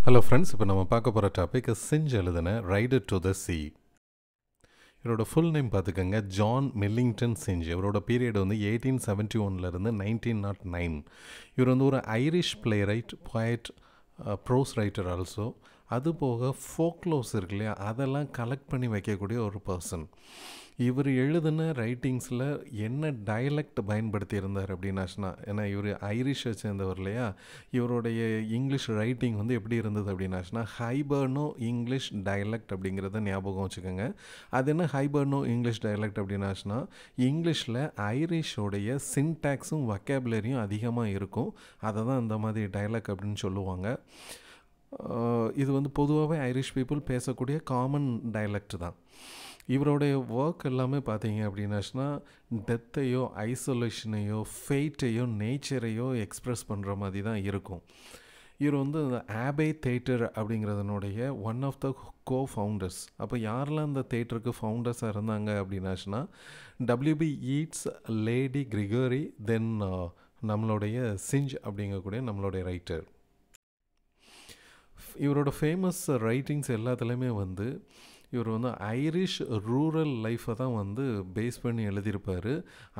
Hello friends, இப்போ நம்ம பார்க்க போகிற டாபிக் சிஞ்ச் எழுதின ரைடர் டு த சி. இவரோட ஃபுல் நேம் பார்த்துக்கோங்க, ஜான் மில்லிங்டன் சிஞ்ச். இவரோட பீரியட் வந்து 1871 1909. இவர் வந்து ஒரு Irish playwright, poet, prose writer also. அது போக ஃபோக்லோஸ் இருக்கு இல்லையா, அதெல்லாம் கலெக்ட் பண்ணி வைக்கக்கூடிய ஒரு பர்சன். இவர் எழுதின ரைட்டிங்ஸில் என்ன டயலெக்ட் பயன்படுத்தி இருந்தார் அப்படின்னாச்சுன்னா, ஏன்னா இவர் ஐரிஷை சேர்ந்தவர் இல்லையா, இவருடைய இங்கிலீஷ் ரைட்டிங் வந்து எப்படி இருந்தது அப்படின்னாச்சுன்னா ஹைபர்னோ இங்கிலீஷ் டயலெக்ட் அப்படிங்கிறத ஞாபகம் வச்சுக்கோங்க. அது என்ன ஹைபர்னோ இங்கிலீஷ் டயலெக்ட் அப்படின்னாச்சுன்னா, இங்கிலீஷில் ஐரிஷோடைய சின்டாக்ஸும் வொக்காபுலரியும் அதிகமாக இருக்கும். அதை தான் இந்த மாதிரி டயலெக்ட் அப்படின்னு சொல்லுவாங்க. இது வந்து பொதுவாகவே ஐரிஷ் பீப்புள் பேசக்கூடிய காமன் டயலெக்ட் தான். இவருடைய ஒர்க் எல்லாமே பார்த்தீங்க அப்படின்னாச்சுன்னா டெத்தையோ, ஐசோலேஷனையோ, ஃபெய்ட்டையோ, நேச்சரையோ எக்ஸ்ப்ரெஸ் பண்ணுற மாதிரி தான் இருக்கும். இவர் வந்து இந்த ஆபே தேட்டர் அப்படிங்கிறதுனுடைய one of the co founders. அப்போ யாரெல்லாம் இந்த தேட்டருக்கு ஃபவுண்டர்ஸாக இருந்தாங்க அப்படின்னாச்சுன்னா WB Yeats, Lady Gregory, then நம்மளுடைய சிஞ்ச் அப்படிங்கக்கூடிய நம்மளுடைய ரைட்டர். இவரோட ஃபேமஸ் ரைட்டிங்ஸ் எல்லாத்துலேயுமே வந்து இவர் வந்து ஐரிஷ் ரூரல் லைஃப்பை தான் வந்து பேஸ் பண்ணி எழுதியிருப்பார்.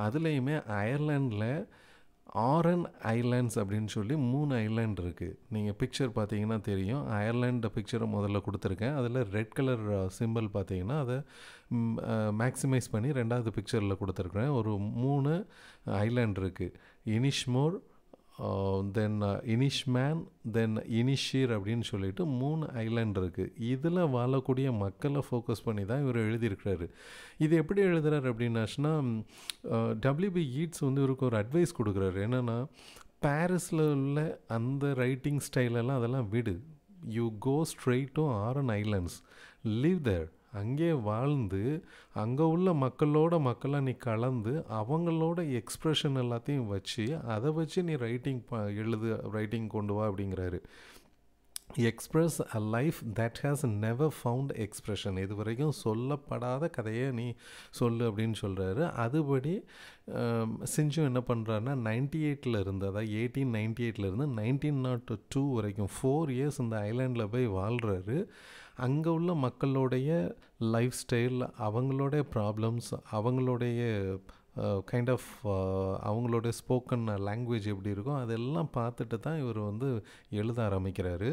அதுலேயுமே அயர்லாண்டில் ஆரன் ஐலாண்ட்ஸ் அப்படின்னு சொல்லி 3 ஐலாண்ட் இருக்குது. நீங்கள் பிக்சர் பார்த்தீங்கன்னா தெரியும். அயர்லாண்ட் பிக்சரை முதல்ல கொடுத்துருக்கேன். அதில் ரெட் கலர் சிம்பிள் பார்த்தீங்கன்னா அதை மேக்ஸிமைஸ் பண்ணி 2வது பிக்சரில் கொடுத்துருக்குறேன். ஒரு 3 ஐலாண்ட் இருக்குது. இனிஷ்மோர், தென் இனிஷ்மேன், தென் இனிஷீர் அப்படின்னு சொல்லிட்டு 3 ஐலாண்ட் இருக்குது. இதில் வாழக்கூடிய மக்களை ஃபோக்கஸ் பண்ணி தான் இவர் எழுதியிருக்கிறாரு. இது எப்படி எழுதுறாரு அப்படின்னாச்சுன்னா WB ஈட்ஸ் வந்து இவருக்கு ஒரு அட்வைஸ் கொடுக்குறாரு. என்னென்னா, பாரிஸில் உள்ள அந்த ரைட்டிங் ஸ்டைலெல்லாம் அதெல்லாம் விடு, you go straight to Aran Islands, live there. அங்கே வாழ்ந்து அங்கே உள்ள மக்களாக நீ கலந்து அவங்களோட எக்ஸ்ப்ரெஷன் எல்லாத்தையும் வச்சு அதை வச்சு நீ ரைட்டிங் கொண்டு வா அப்படிங்கிறாரு. Express a life that has never found expression. இது வரைக்கும் சொல்லப்படாத கதையை நீ சொல்லு அப்படின்னு சொல்கிறாரு. அதுபடி சிஞ்சும் என்ன பண்ணுறாருன்னா 98 இருந்து, அதாவது 1898 இருந்து 1902 வரைக்கும் 4 இயர்ஸ் இந்த ஐலாண்டில் போய் வாழ்கிறாரு. அங்கே உள்ள மக்களுடைய லைஃப் ஸ்டைல், அவங்களுடைய ப்ராப்ளம்ஸ், அவங்களுடைய கைண்ட் ஆஃப் அவங்களுடைய ஸ்போக்கன் லாங்குவேஜ் எப்படி இருக்கும் அதெல்லாம் பார்த்துட்டு தான் இவர் வந்து எழுத ஆரம்பிக்கிறாரு.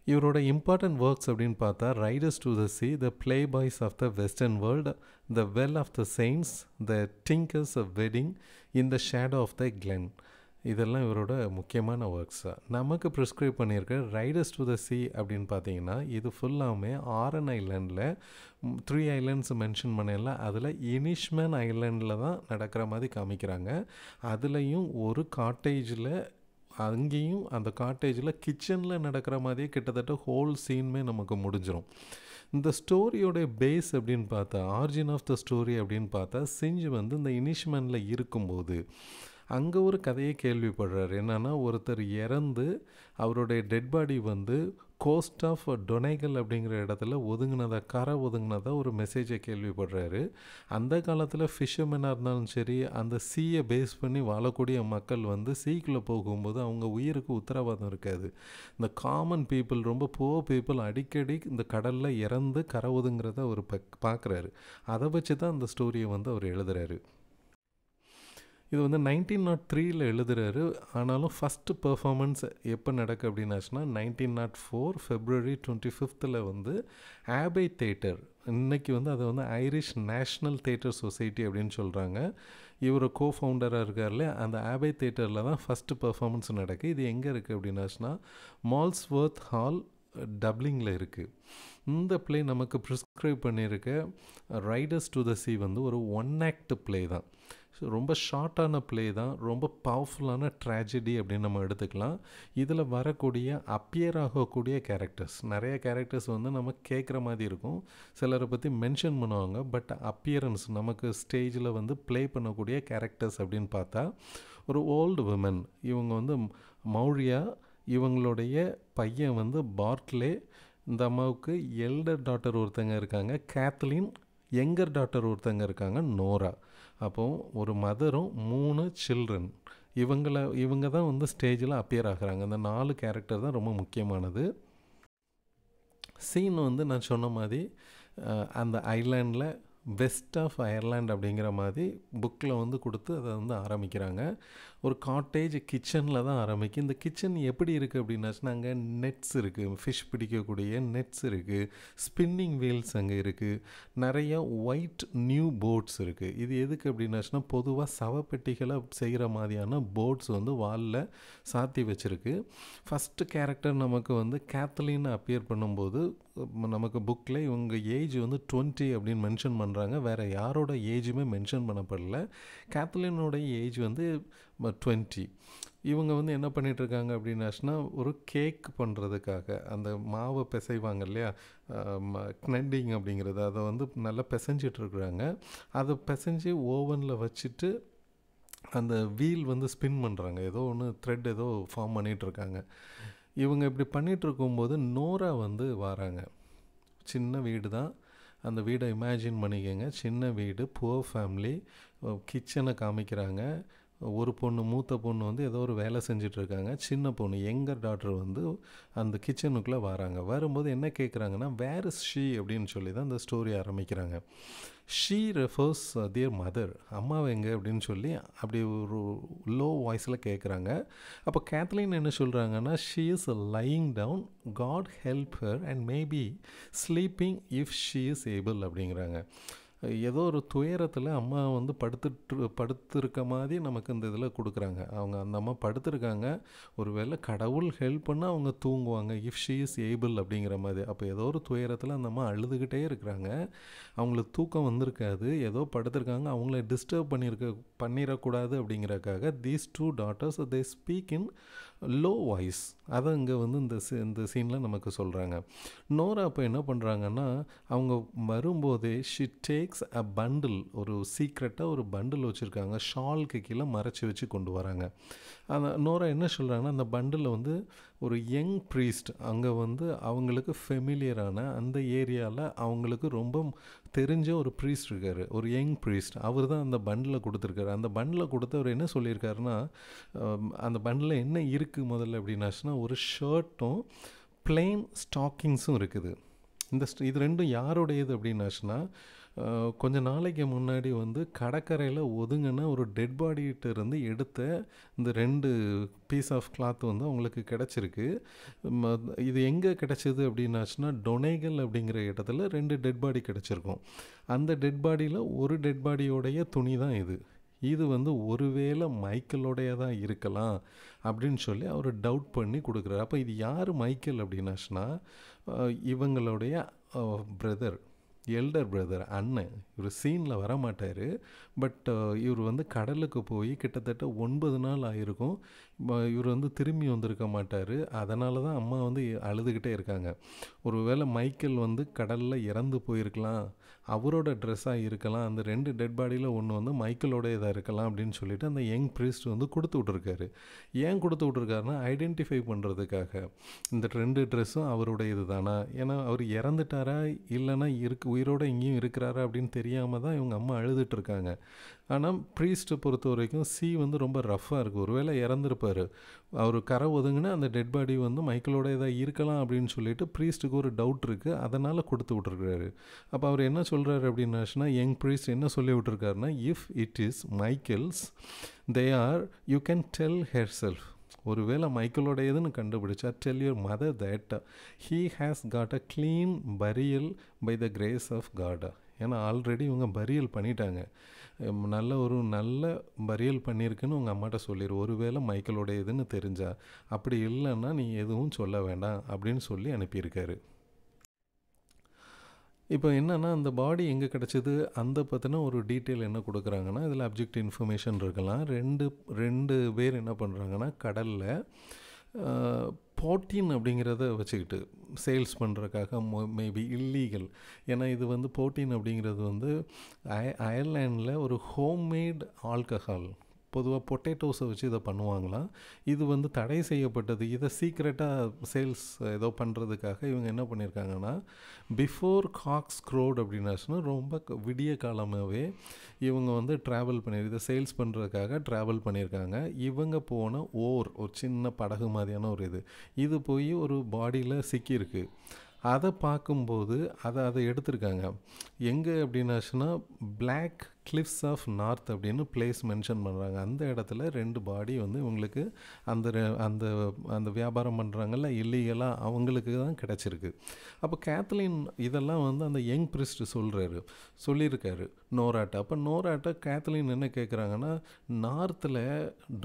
இவரோட இம்பார்ட்டன்ட் ஒர்க்ஸ் அப்படின்னு பார்த்தா Riders to the Sea, the Playboys of the Western World, the Well of the Saints, the Tinkers of Wedding, in the Shadow of the Glen. இதெல்லாம் இவரோட முக்கியமான ஒர்க்ஸு. நமக்கு ப்ரிஸ்கிரைப் பண்ணியிருக்க ரைடர்ஸ் டு த சி அப்படின்னு பார்த்தீங்கன்னா இது ஃபுல்லாமே Aaron ஐலாண்டில் 3 islands mention பண்ணல. அதில் இனிஷ்மேன் ஐலாண்டில் தான் நடக்கிற மாதிரி காமிக்கிறாங்க. அதுலேயும் ஒரு காட்டேஜில், அங்கேயும் அந்த காட்டேஜில் கிச்சனில் நடக்கிற மாதிரியே கிட்டத்தட்ட ஹோல் சீனுமே நமக்கு முடிஞ்சிடும். இந்த ஸ்டோரியோடைய பேஸ் அப்படின்னு பார்த்தா, ஆரிஜின் ஆஃப் த ஸ்டோரி அப்படின்னு பார்த்தா, சிஞ்சு வந்து இந்த இனிஷ்மேனில் இருக்கும்போது அங்கே ஒரு கதையை கேள்விப்படுறாரு. என்னென்னா, ஒருத்தர் இறந்து அவருடைய டெட் பாடி வந்து கோஸ்ட் ஆஃப் டொனைகல் அப்படிங்கிற இடத்துல கரை ஒதுங்கினதா ஒரு மெசேஜை கேள்விப்படுறாரு. அந்த காலத்தில் ஃபிஷர்மேனாக இருந்தாலும் சரி, அந்த சீயை பேஸ் பண்ணி வாழக்கூடிய மக்கள் வந்து சீக்குள்ளே போகும்போது அவங்க உயிருக்கு உத்தரவாதம் இருக்காது. இந்த காமன் பீப்புள், ரொம்ப புவர் பீப்புள் அடிக்கடி இந்த கடலில் இறந்து கரை ஒதுங்கிறத அவர் பார்க்குறாரு. அதை வச்சு தான் அந்த ஸ்டோரியை வந்து அவர் எழுதுகிறாரு. இது வந்து 1903 எழுதுகிறாரு. ஆனாலும் ஃபஸ்ட்டு பெர்ஃபார்மன்ஸ் எப்போ நடக்கு அப்படின்னாச்சுன்னா 1904 February 25 வந்து ஆபே தேட்டர், இன்றைக்கி வந்து அதை வந்து ஐரிஷ் நேஷ்னல் தேட்டர் சொசைட்டி அப்படின்னு சொல்கிறாங்க. இவர் கோஃபவுண்டராக இருக்கார்ல, அந்த ஆபே தேட்டரில் தான் ஃபஸ்ட்டு பெர்ஃபார்மன்ஸ் நடக்குது. இது எங்கே இருக்குது அப்படின்னாச்சுன்னா மால்ஸ்வர்த் ஹால், டப்ளிங்கில் இருக்குது. இந்த பிளே நமக்கு ப்ரிஸ்கிரைப் பண்ணியிருக்க ரைடர்ஸ் டு த சி வந்து ஒரு 1 ஆக்ட் பிளே தான். ரொம்ப ஷார்ட்டான பிளே தான், ரொம்ப பவர்ஃபுல்லான ட்ராஜடி அப்படின்னு நம்ம எடுத்துக்கலாம். இதில் வரக்கூடிய அப்பியர் ஆகக்கூடிய கேரக்டர்ஸ், நிறைய கேரக்டர்ஸ் வந்து நம்ம கேட்குற மாதிரி இருக்கும், சிலரை பற்றி மென்ஷன் பண்ணுவாங்க. பட் அப்பியரன்ஸ் நமக்கு ஸ்டேஜில் வந்து ப்ளே பண்ணக்கூடிய கேரக்டர்ஸ் அப்படின்னு பார்த்தா ஒரு ஓல்டு விமன், இவங்க வந்து மௌரியா, இவங்களுடைய பையன் வந்து பார்ட்லே, இந்த அம்மாவுக்கு எல்டர் டாட்டர் ஒருத்தங்க இருக்காங்க கேத்லின், யங்கர் டாட்டர் ஒருத்தங்க இருக்காங்க நோரா. அப்போது ஒரு மதரும் 3 சில்ட்ரன், இவங்க தான் வந்து ஸ்டேஜில் அப்பியர் ஆகுறாங்க. அந்த 4 கேரக்டர் தான் ரொம்ப முக்கியமானது. சீன் வந்து நான் சொன்ன மாதிரி அந்த ஐலாண்டில் வெஸ்ட் ஆஃப் அயர்லாண்ட் அப்படிங்கிற மாதிரி புக்கில் வந்து கொடுத்து அதை வந்து ஆரம்பிக்கிறாங்க. ஒரு காட்டேஜ் கிச்சனில் தான் ஆரம்பிக்கும். இந்த கிச்சன் எப்படி இருக்குது அப்படின்னாச்சுன்னா, அங்கே நெட்ஸ் இருக்குது, ஃபிஷ் பிடிக்கக்கூடிய நெட்ஸ் இருக்குது, ஸ்பின்னிங் வீல்ஸ் அங்கே இருக்குது, நிறைய ஒயிட் நியூ போட்ஸ் இருக்குது. இது எதுக்கு அப்படின்னாச்சுன்னா, பொதுவாக சவப்பெட்டிகளை செய்கிற மாதிரியான போட்ஸ் வந்து வாலில் சாத்தி வச்சுருக்கு. ஃபஸ்ட்டு கேரக்டர் நமக்கு வந்து கேத்லின் அப்பியர் பண்ணும்போது நமக்கு புக்கில் இவங்க ஏஜ் வந்து 20 அப்படின்னு மென்ஷன் பண்ணுறாங்க. வேறு யாரோட ஏஜுமே மென்ஷன் பண்ணப்படல. கேத்லினோட ஏஜ் வந்து 20. இவங்க வந்து என்ன பண்ணிகிட்ருக்காங்க அப்படின்னாச்சுன்னா, ஒரு கேக் பண்ணுறதுக்காக அந்த மாவை பிசைவாங்க இல்லையா, knitting அப்படிங்கிறது, அதை வந்து நல்லா பிசைஞ்சிட்ருக்குறாங்க. அதை பிசைஞ்சு ஓவனில் வச்சுட்டு அந்த வீல் வந்து ஸ்பின் பண்ணுறாங்க. ஏதோ ஒன்று த்ரெட் ஏதோ ஃபார்ம் பண்ணிகிட்ருக்காங்க. இவங்க இப்படி பண்ணிகிட்ருக்கும்போது நோரா வந்து வராங்க. சின்ன வீடு தான், அந்த வீடை இமேஜின் பண்ணிக்கோங்க. சின்ன வீடு, புவர் ஃபேமிலி. கிச்சனை காமிக்கிறாங்க. ஒரு பொண்ணு, மூத்த பொண்ணு வந்து ஏதோ ஒரு வேலை செஞ்சிட்ருக்காங்க. சின்ன பொண்ணு, யங்கர் டாட்டர் வந்து அந்த கிச்சனுக்குள்ளே வராங்க. வரும்போது என்ன கேட்குறாங்கன்னா, வேர் இஸ் ஷீ அப்படின்னு சொல்லி தான் அந்த ஸ்டோரி ஆரம்பிக்கிறாங்க. ஷீ ரெஃபர்ஸ் தியர் மதர், அம்மாவை எங்கே அப்படின்னு சொல்லி அப்படி ஒரு லோ வாய்ஸில் கேட்குறாங்க. அப்போ கேத்லின் என்ன சொல்கிறாங்கன்னா, she is lying down, God help her and maybe sleeping if she is able அப்படிங்கிறாங்க. ஏதோ ஒரு துயரத்தில் அம்மா வந்து படுத்திருக்க மாதிரி நமக்கு இந்த இதில் கொடுக்குறாங்க. அவங்க அந்த அம்மா படுத்திருக்காங்க, ஒரு வேளை கடவுள் ஹெல்ப் பண்ணால் அவங்க தூங்குவாங்க, இஃப் ஷீ இஸ் ஏபிள் அப்படிங்கிற மாதிரி. அப்போ ஏதோ ஒரு துயரத்தில் அந்த அம்மா அழுதுகிட்டே இருக்கிறாங்க. அவங்களுக்கு தூக்கம் வந்திருக்காது, ஏதோ படுத்திருக்காங்க. அவங்கள டிஸ்டர்ப் பண்ணிடக்கூடாது அப்படிங்கிறக்காக these 2 daughters they speak in low voice. அதை இங்கே வந்து இந்த சீனில் நமக்கு சொல்கிறாங்க. நோரா அப்போ என்ன பண்ணுறாங்கன்னா, அவங்க வரும்போதே ஷி டேக்ஸ் அ பண்டில், ஒரு சீக்ரெட்டாக ஒரு பண்டில் வச்சுருக்காங்க, ஷாலுக்கு கீழே மறைச்சி வச்சு கொண்டு வராங்க. அந்த நோரா என்ன சொல்கிறாங்கன்னா, அந்த பண்டில் வந்து ஒரு யங் ப்ரீஸ்ட், அங்கே வந்து அவங்களுக்கு ஃபெமிலியரான அந்த ஏரியாவில் அவங்களுக்கு ரொம்ப தெரிஞ்ச ஒரு ப்ரீஸ்ட் இருக்கார், ஒரு யங் ப்ரீஸ்ட். அவர் தான் அந்த பண்டில் கொடுத்துருக்காரு. அந்த பண்டில் கொடுத்து அவர் என்ன சொல்லியிருக்காருன்னா, அந்த பண்டில் என்ன இருக்குது முதல்ல அப்படின்னாச்சுன்னா, ஒரு ஷர்ட்டும் பிளெயின் ஸ்டாக்கிங்ஸும் இருக்குது. இது ரெண்டும் யாரோடையது அப்படின்னாச்சுன்னா, கொஞ்ச நாளைக்கு முன்னாடி வந்து கடற்கரையில் ஒதுங்கின ஒரு டெட் பாடிகிட்ட இருந்து எடுத்த இந்த 2 பீஸ் ஆஃப் கிளாத் வந்து அவங்களுக்கு கிடச்சிருக்கு. இது எங்கே கிடச்சிது அப்படின்னாச்சுன்னா, டொனேகல் அப்படிங்கிற இடத்துல 2 டெட் பாடி கிடச்சிருக்கும். அந்த டெட் பாடியில் ஒரு டெட் பாடியோடைய துணி தான் இது. இது வந்து ஒருவேளை மைக்கேலோடைய தான் இருக்கலாம் அப்படின்னு சொல்லி அவர் டவுட் பண்ணி கொடுக்குறாரு. அப்போ இது யார் மைக்கேல் அப்படின்னாச்சுன்னா, இவங்களுடைய பிரதர், எல்டர் பிரதர், அண்ணன். இவர் சீனில் வரமாட்டார். பட் இவர் வந்து கடலுக்கு போய் கிட்டத்தட்ட 9 நாள் ஆகிருக்கும். இவர் வந்து திரும்பி வந்திருக்க மாட்டார். அதனால தான் அம்மா வந்து அழுதுகிட்டே இருக்காங்க. ஒரு வேளை மைக்கேல் வந்து கடலில் இறந்து போயிருக்கலாம், அவரோட ட்ரெஸ்ஸாக இருக்கலாம், அந்த 2 டெட் பாடியில் ஒன்று வந்து மைக்கேலோட இதாக இருக்கலாம் அப்படின்னு சொல்லிட்டு அந்த யங் ப்ரீஸ்ட் வந்து கொடுத்து விட்ருக்காரு. ஏன் கொடுத்து விட்ருக்காருன்னா, ஐடென்டிஃபை பண்ணுறதுக்காக. இந்த 2 ட்ரெஸ்ஸும் அவருடைய இது தானா, ஏன்னா அவர் இறந்துட்டாரா இல்லைன்னா உயிரோடு எங்கேயும் இருக்கிறாரா அப்படின்னு தெரியாமல் தான் இவங்க அம்மா அழுதுட்டுருக்காங்க. ஆனால் ப்ரீஸ்ட்டை பொறுத்த வரைக்கும் சி வந்து ரொம்ப ரஃப்பாக இருக்குது. ஒருவேளை இறந்துருப்பார், அவர் கரை ஒதுங்கினா அந்த டெட் பாடி வந்து மைக்கேலோட இதாக இருக்கலாம் அப்படின்னு சொல்லிட்டு ப்ரீஸ்ட்டுக்கு ஒரு டவுட் இருக்குது. அதனால் கொடுத்து விட்ருக்காரு. அப்போ அவர் என்ன சொல்கிறாரு அப்படின்னாச்சுன்னா, யங் ப்ரீஸ்ட் என்ன சொல்லி விட்ருக்காருன்னா, if it is Michael's they are you can tell herself, ஒருவேளை மைக்கேலோட எதுன்னு கண்டுபிடிச்சா tell your mother that he has got a clean burial by the grace of God. ஏன்னா ஆல்ரெடி இவங்க பரியல் பண்ணிட்டாங்க, நல்ல பரியல் பண்ணியிருக்குன்னு உங்கள் அம்மாட்ட சொல்லிடு, ஒருவேளை மைக்கேலோட இதுன்னு தெரிஞ்சா. அப்படி இல்லைன்னா நீ எதுவும் சொல்ல வேண்டாம் அப்படின்னு சொல்லி அனுப்பியிருக்காரு. இப்போ என்னென்னா, அந்த பாடி எங்கே கிடச்சிது அந்த பற்றின ஒரு டீட்டெயில் என்ன கொடுக்குறாங்கன்னா, இதில் அப்ஜெக்ட் இன்ஃபர்மேஷன் இருக்கலாம். ரெண்டு பேர் என்ன பண்ணுறாங்கன்னா, கடலில் போர்டீன் அப்படிங்கிறத வச்சுக்கிட்டு சேல்ஸ் பண்ணுறதுக்காக மேபி இல்லீகல். ஏன்னா இது வந்து போர்டீன் அப்படிங்கிறது வந்து அயர்லாண்டில் ஒரு ஹோம்மேட் ஆல்கஹால், பொதுவாக பொட்டேட்டோஸை வச்சு இதை பண்ணுவாங்களாம். இது வந்து தடை செய்யப்பட்டது. இதை சீக்ரெட்டாக சேல்ஸ் ஏதோ பண்ணுறதுக்காக இவங்க என்ன பண்ணியிருக்காங்கன்னா, பிஃபோர் காக்ஸ் க்ரோட் அப்படின்னாச்சுன்னா ரொம்ப விடிய காலமாகவே இவங்க வந்து ட்ராவல் இதை சேல்ஸ் பண்ணுறதுக்காக ட்ராவல் பண்ணியிருக்காங்க. இவங்க போன ஒரு சின்ன படகு மாதிரியான ஒரு இது போய் ஒரு பாடியில் சிக்கியிருக்கு. அதை பார்க்கும்போது அதை எடுத்திருக்காங்க. எங்கே அப்படின்னாச்சுன்னா பிளாக் கிளிஃப்ஸ் ஆஃப் நார்த் அப்படின்னு பிளேஸ் மென்ஷன் பண்ணுறாங்க. அந்த இடத்துல 2 பாடி வந்து இவங்களுக்கு அந்த அந்த அந்த வியாபாரம் பண்ணுறாங்கல்ல இல்லீகலாக, அவங்களுக்கு தான் கிடச்சிருக்கு. அப்போ கேத்லின் இதெல்லாம் வந்து அந்த யங் பிரிஸ்ட் சொல்லியிருக்காரு நோராட்ட. அப்போ நோராட்ட கேத்லின் என்ன கேட்குறாங்கன்னா, நார்த்தில்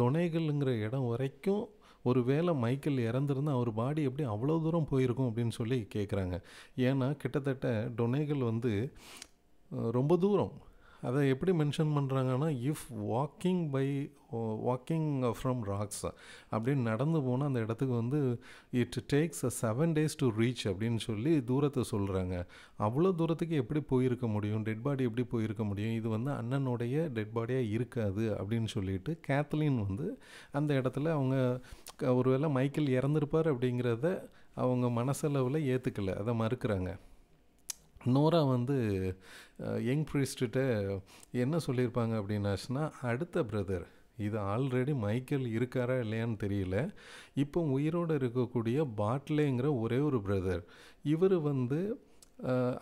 டொனேகல்ங்கிற இடம் வரைக்கும் ஒரு வேளை மைக்கேல் இறந்துருந்தா அவர் பாடி எப்படி அவ்வளோ தூரம் போயிருக்கும் அப்படின்னு சொல்லி கேட்குறாங்க. ஏன்னா கிட்டத்தட்ட டொனேகல் வந்து ரொம்ப தூரம். அதை எப்படி மென்ஷன் பண்ணுறாங்கன்னா, இஃப் வாக்கிங் ஃப்ரம் ராக்ஸ் அப்படின்னு நடந்து போனால் அந்த இடத்துக்கு வந்து it takes 7 days to reach அப்படின்னு சொல்லி தூரத்தை சொல்கிறாங்க. அவ்வளோ தூரத்துக்கு எப்படி போயிருக்க முடியும், டெட் பாடி எப்படி போயிருக்க முடியும், இது வந்து அண்ணனுடைய டெட் பாடியாக இருக்காது அப்படின்னு சொல்லிட்டு கேத்லின் வந்து அந்த இடத்துல அவங்க ஒருவேளை மைக்கேல் இறந்துருப்பார் அப்படிங்கிறத அவங்க மனசளவில் ஏற்றுக்கலை, அதை மறுக்கிறாங்க. நோரா வந்து யங் ப்ரீஸ்ட்ட என்ன சொல்லியிருப்பாங்க அப்படின்னாச்சுன்னா, அடுத்த பிரதர் இது ஆல்ரெடி மைக்கேல் இருக்காரா இல்லையான்னு தெரியல, இப்போ உயிரோடு இருக்கக்கூடிய பாட்லேங்கிற ஒரே ஒரு பிரதர், இவர் வந்து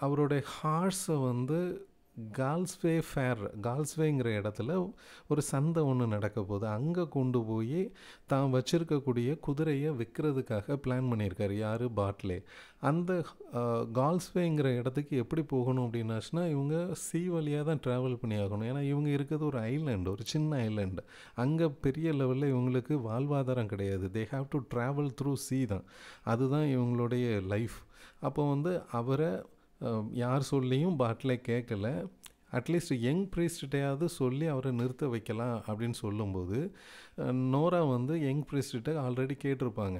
அவருடைய ஹார்ஸை வந்து கால்ஸ்வேங்கிற இடத்துல ஒரு சந்தை ஒன்று நடக்க போகுது, அங்கே கொண்டு போய் தான் வச்சுருக்கக்கூடிய குதிரையை விற்கிறதுக்காக பிளான் பண்ணியிருக்காரு. யார்? பாட்லே. அந்த கால்ஸ்வேங்கிற இடத்துக்கு எப்படி போகணும் அப்படின்னாச்சுன்னா, இவங்க சீ வழியாக தான் ட்ராவல் பண்ணி ஆகணும். ஏன்னா இவங்க இருக்கிறது ஒரு ஐலாண்டு, ஒரு சின்ன ஐலாண்டு. அங்கே பெரிய லெவலில் இவங்களுக்கு வாழ்வாதாரம் கிடையாது. They have to travel through sea தான், அதுதான் இவங்களுடைய லைஃப். அப்போ வந்து அவரை யார் சொல்லியும் பாட்லே கேட்கல. அட்லீஸ்ட் யங் ப்ரீஸ்ட்டையாவது சொல்லி அவரை நிறுத்த வைக்கலாம் அப்படின்னு சொல்லும்போது, நோரா வந்து யங் ப்ரீஸ்ட்டை ஆல்ரெடி கேட்டிருப்பாங்க,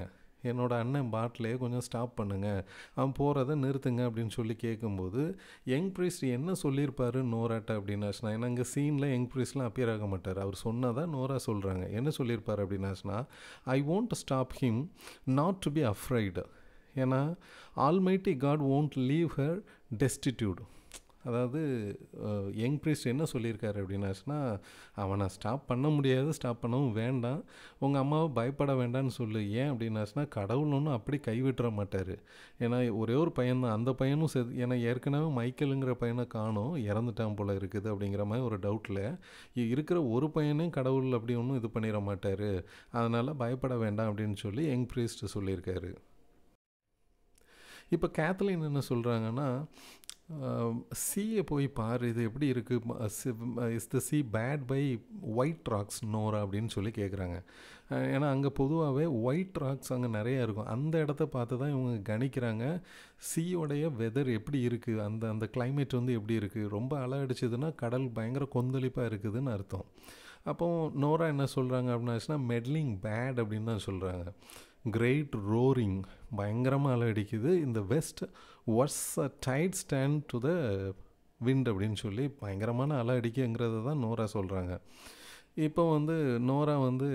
என்னோடய அண்ணன் பாட்லே கொஞ்சம் ஸ்டாப் பண்ணுங்கள், அவன் போகிறத நிறுத்துங்க அப்படின்னு சொல்லி கேட்கும்போது, யங் ப்ரீஸ்ட் என்ன சொல்லியிருப்பார் நோராட்ட அப்படின்னாச்சுன்னா, ஏன்னா இங்கே சீனில் யங் ப்ரீஸ்ட்லாம் அப்பியர் ஆக மாட்டார், அவர் சொன்னதான் நோரா சொல்கிறாங்க. என்ன சொல்லியிருப்பார் அப்படின்னாச்சுன்னா, I want to stop him not to be afraid, ஏன்னா Almighty God won't leave her destitute. அதாவது யங் ப்ரீஸ்ட் என்ன சொல்லியிருக்காரு அப்படின்னாச்சுன்னா, அவனை ஸ்டாப் பண்ண முடியாது, ஸ்டாப் பண்ணவும் வேண்டாம், உங்கள் அம்மாவை பயப்பட வேண்டாம்னு சொல்லு. ஏன் அப்படின்னாச்சுன்னா, கடவுள் ஒன்றும் அப்படி கைவிட்டுற மாட்டார். ஏன்னா ஒரே ஒரு பையன்தான், அந்த பையனும் ஏன்னா ஏற்கனவே மைக்கேலுங்கிற பையனை காணோம், இறந்துட்டான் போல் இருக்குது அப்படிங்கிற மாதிரி ஒரு டவுட்டில் இருக்கிற ஒரு பையனையும் கடவுள் அப்படி ஒன்றும் இது பண்ணிட மாட்டார், அதனால் பயப்பட வேண்டாம் அப்படின்னு சொல்லி யங் ப்ரீஸ்ட் சொல்லியிருக்காரு. இப்போ கேத்லின் என்ன சொல்கிறாங்கன்னா, சீயை போய் பாரு, இது எப்படி இருக்குது, is the sea bad by white rocks Nora அப்படின்னு சொல்லி கேட்குறாங்க. ஏன்னா அங்கே பொதுவாகவே ஒயிட் ராக்ஸ் அங்கே நிறையா இருக்கும். அந்த இடத்த பார்த்து தான் இவங்க கணிக்கிறாங்க சீயோடைய வெதர் எப்படி இருக்குது, அந்த கிளைமேட் வந்து எப்படி இருக்குது. ரொம்ப அலை அடிச்சதுன்னா கடல் பயங்கர கொந்தளிப்பாக இருக்குதுன்னு அர்த்தம். அப்போ நோரா என்ன சொல்கிறாங்க அப்படின்னாச்சுன்னா, மெட்லிங் பேட் அப்படின்னு தான் சொல்கிறாங்க. கிரேட் ரோரிங், பயங்கரமாக அலை அடிக்குது. இந்த west what's a tide stand to the wind அப்படின்னு சொல்லி பயங்கரமான அலை அடிக்குங்கிறத தான் நோரா சொல்கிறாங்க. இப்போ வந்து நோரா வந்து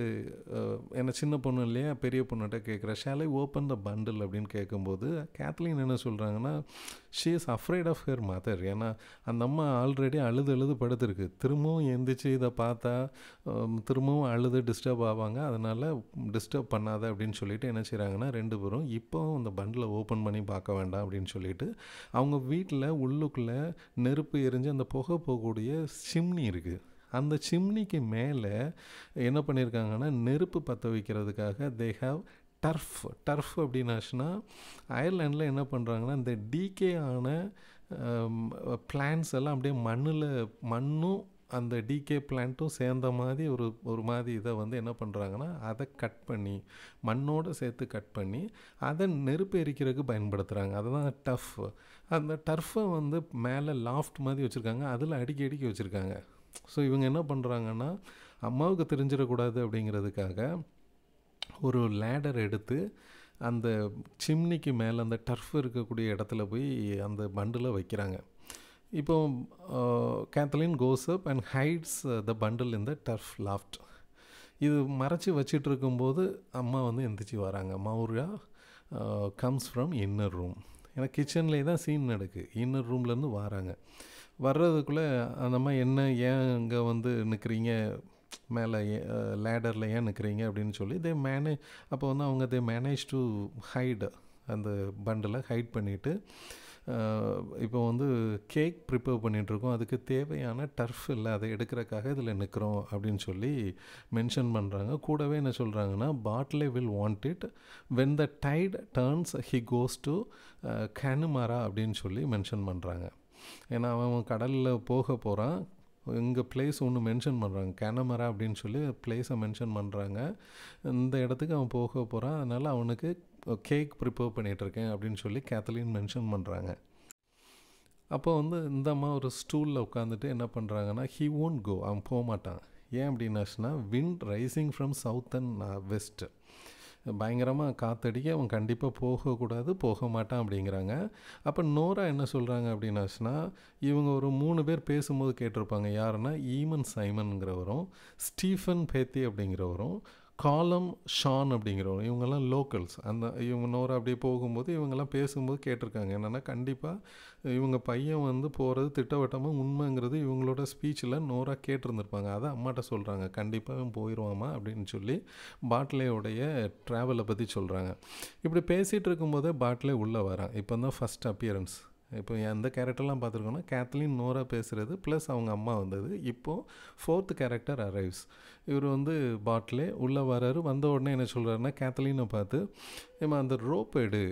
என்ன சின்ன பொண்ணு இல்லையா, பெரிய பொண்ணுகிட்ட கேட்குற, shall I open the bundle அப்படின்னு கேட்கும்போது கேத்லின் என்ன சொல்கிறாங்கன்னா, she is afraid of her mother. ஏன்னா அந்த அம்மா ஆல்ரெடி அழுது படுத்துருக்கு, திரும்பவும் எந்திரிச்சு இதை பார்த்தா திரும்பவும் அழுது டிஸ்டர்ப் ஆவாங்க, அதனால் டிஸ்டர்ப் பண்ணாத அப்படின்னு சொல்லிட்டு என்ன செய்கிறாங்கன்னா, 2 பேரும் இப்போவும் அந்த பண்டிலை ஓப்பன் பண்ணி பார்க்க வேண்டாம் அப்படின்னு சொல்லிட்டு அவங்க வீட்டில் உள்ளுக்குள்ளே நெருப்பு எரிஞ்சு அந்த புகை போகக்கூடிய சிம்னி இருக்குது, அந்த சிம்னிக்கு மேலே என்ன பண்ணியிருக்காங்கன்னா, நெருப்பு பற்ற வைக்கிறதுக்காக தே ஹாவ் டர்ஃப் அப்படின்னாச்சுன்னா அயர்லாண்டில் என்ன பண்ணுறாங்கன்னா, இந்த டீகே ஆன பிளான்ஸ் எல்லாம் அப்படியே மண்ணும் அந்த டீகே பிளான்ட்டும் சேர்ந்த மாதிரி ஒரு மாதிரி இதை வந்து என்ன பண்ணுறாங்கன்னா, அதை கட் பண்ணி மண்ணோடு சேர்த்து கட் பண்ணி அதை நெருப்பு எரிக்கிறதுக்கு பயன்படுத்துகிறாங்க. அதுதான் டஃப். அந்த டர்ஃபை வந்து மேலே லாஃப்ட் மாதிரி வச்சுருக்காங்க, அதில் அடிக்கி வச்சுருக்காங்க. ஸோ இவங்க என்ன பண்ணுறாங்கன்னா, அம்மாவுக்கு தெரிஞ்சிடக்கூடாது அப்படிங்கிறதுக்காக ஒரு லேடர் எடுத்து அந்த சிம்னிக்கு மேலே அந்த டர்ஃப் இருக்கக்கூடிய இடத்துல போய் அந்த பண்டிலை வைக்கிறாங்க. இப்போ Cathleen goes up and hides the bundle in the turf loft. இது மறைச்சி வச்சிட்டு இருக்கும்போது அம்மா வந்து எந்திரிச்சு வராங்க. Maurya comes from inner room. ஏன்னா கிச்சன்லேயே தான் சீன் நடக்கு. இன்னர் ரூம்லேருந்து வராங்க. வர்றதுக்குள்ளே அந்த அம்மா என்ன ஏன் இங்கே வந்து நிற்கிறீங்க, மேலே லேடரில் ஏன் நிற்கிறீங்க அப்படின்னு சொல்லி அப்போ வந்து அவங்க மேனேஜ் டு ஹைட் அந்த பண்டில் ஹைட் பண்ணிவிட்டு இப்போ வந்து கேக் ப்ரிப்பேர் பண்ணிகிட்ருக்கோம், அதுக்கு தேவையான டர்ஃப் இல்லை, அதை எடுக்கிறக்காக இதில் நிற்கிறோம் அப்படின்னு சொல்லி மென்ஷன் பண்ணுறாங்க. கூடவே என்ன சொல்கிறாங்கன்னா, Bartley will want it when the tide turns he goes to Connemara அப்படின்னு சொல்லி மென்ஷன் பண்ணுறாங்க. ஏன்னா அவன் கடலில் போக போகிறான். இங்கே பிளேஸ் ஒன்று மென்ஷன் பண்ணுறாங்க, கனமரா அப்படின்னு சொல்லி பிளேஸை மென்ஷன் பண்ணுறாங்க. இந்த இடத்துக்கு அவன் போக போகிறான், அதனால் அவனுக்கு கேக் ப்ரிப்பேர் பண்ணிகிட்ருக்கேன் அப்படின்னு சொல்லி கேத்தலின் மென்ஷன் பண்ணுறாங்க. அப்போ வந்து இந்த அம்மா ஒரு ஸ்டூலில் உட்காந்துட்டு என்ன பண்ணுறாங்கன்னா, ஹீ ஓன்ட் கோ, அவன் போக மாட்டான். ஏன் அப்படின்னாச்சுன்னா, wind rising from south and west, பயங்கரமாக காற்றடிக்க அவன் கண்டிப்பாக போக மாட்டான் அப்படிங்கிறாங்க. அப்போ நோரா என்ன சொல்கிறாங்க அப்படின்னாச்சுன்னா, இவங்க ஒரு 3 பேர் பேசும்போது கேட்டிருப்பாங்க. யாருன்னா, ஈமன் சைமன்கிறவரும், ஸ்டீஃபன் பேத்தி அப்படிங்கிறவரும், காலம் ஷான் அப்படிங்கிறவங்க. இவங்கெல்லாம் லோக்கல்ஸ். இவங்க நோரா அப்படியே போகும்போது இவங்கெல்லாம் பேசும்போது கேட்டிருக்காங்க. என்னென்னா, கண்டிப்பாக இவங்க பையன் வந்து போகிறது திட்டவட்டமாக உண்மைங்கிறது இவங்களோட ஸ்பீச்சில் நோரா கேட்டிருந்துருப்பாங்க. அதை அம்மாட்ட சொல்கிறாங்க, கண்டிப்பாக இவன் போயிடுவாமா அப்படின்னு சொல்லி பாட்லேயோடைய ட்ராவலை பற்றி சொல்கிறாங்க. இப்படி பேசிகிட்டு இருக்கும்போதே பாட்லே உள்ளே வரான். இப்போ தான் ஃபஸ்ட் அப்பியரன்ஸ். இப்போ எந்த கேரக்டர்லாம் பார்த்துருக்கோன்னா, கேத்லின் நோரா பேசுகிறது ப்ளஸ் அவங்க அம்மா வந்தது. இப்போது 4th கேரக்டர் அரைவ்ஸ். இவர் வந்து பாட்லே உள்ளே வராரு. வந்த உடனே என்ன சொல்கிறாருன்னா, கேத்லினை பார்த்து, ஏமா அந்த ரோப் எடு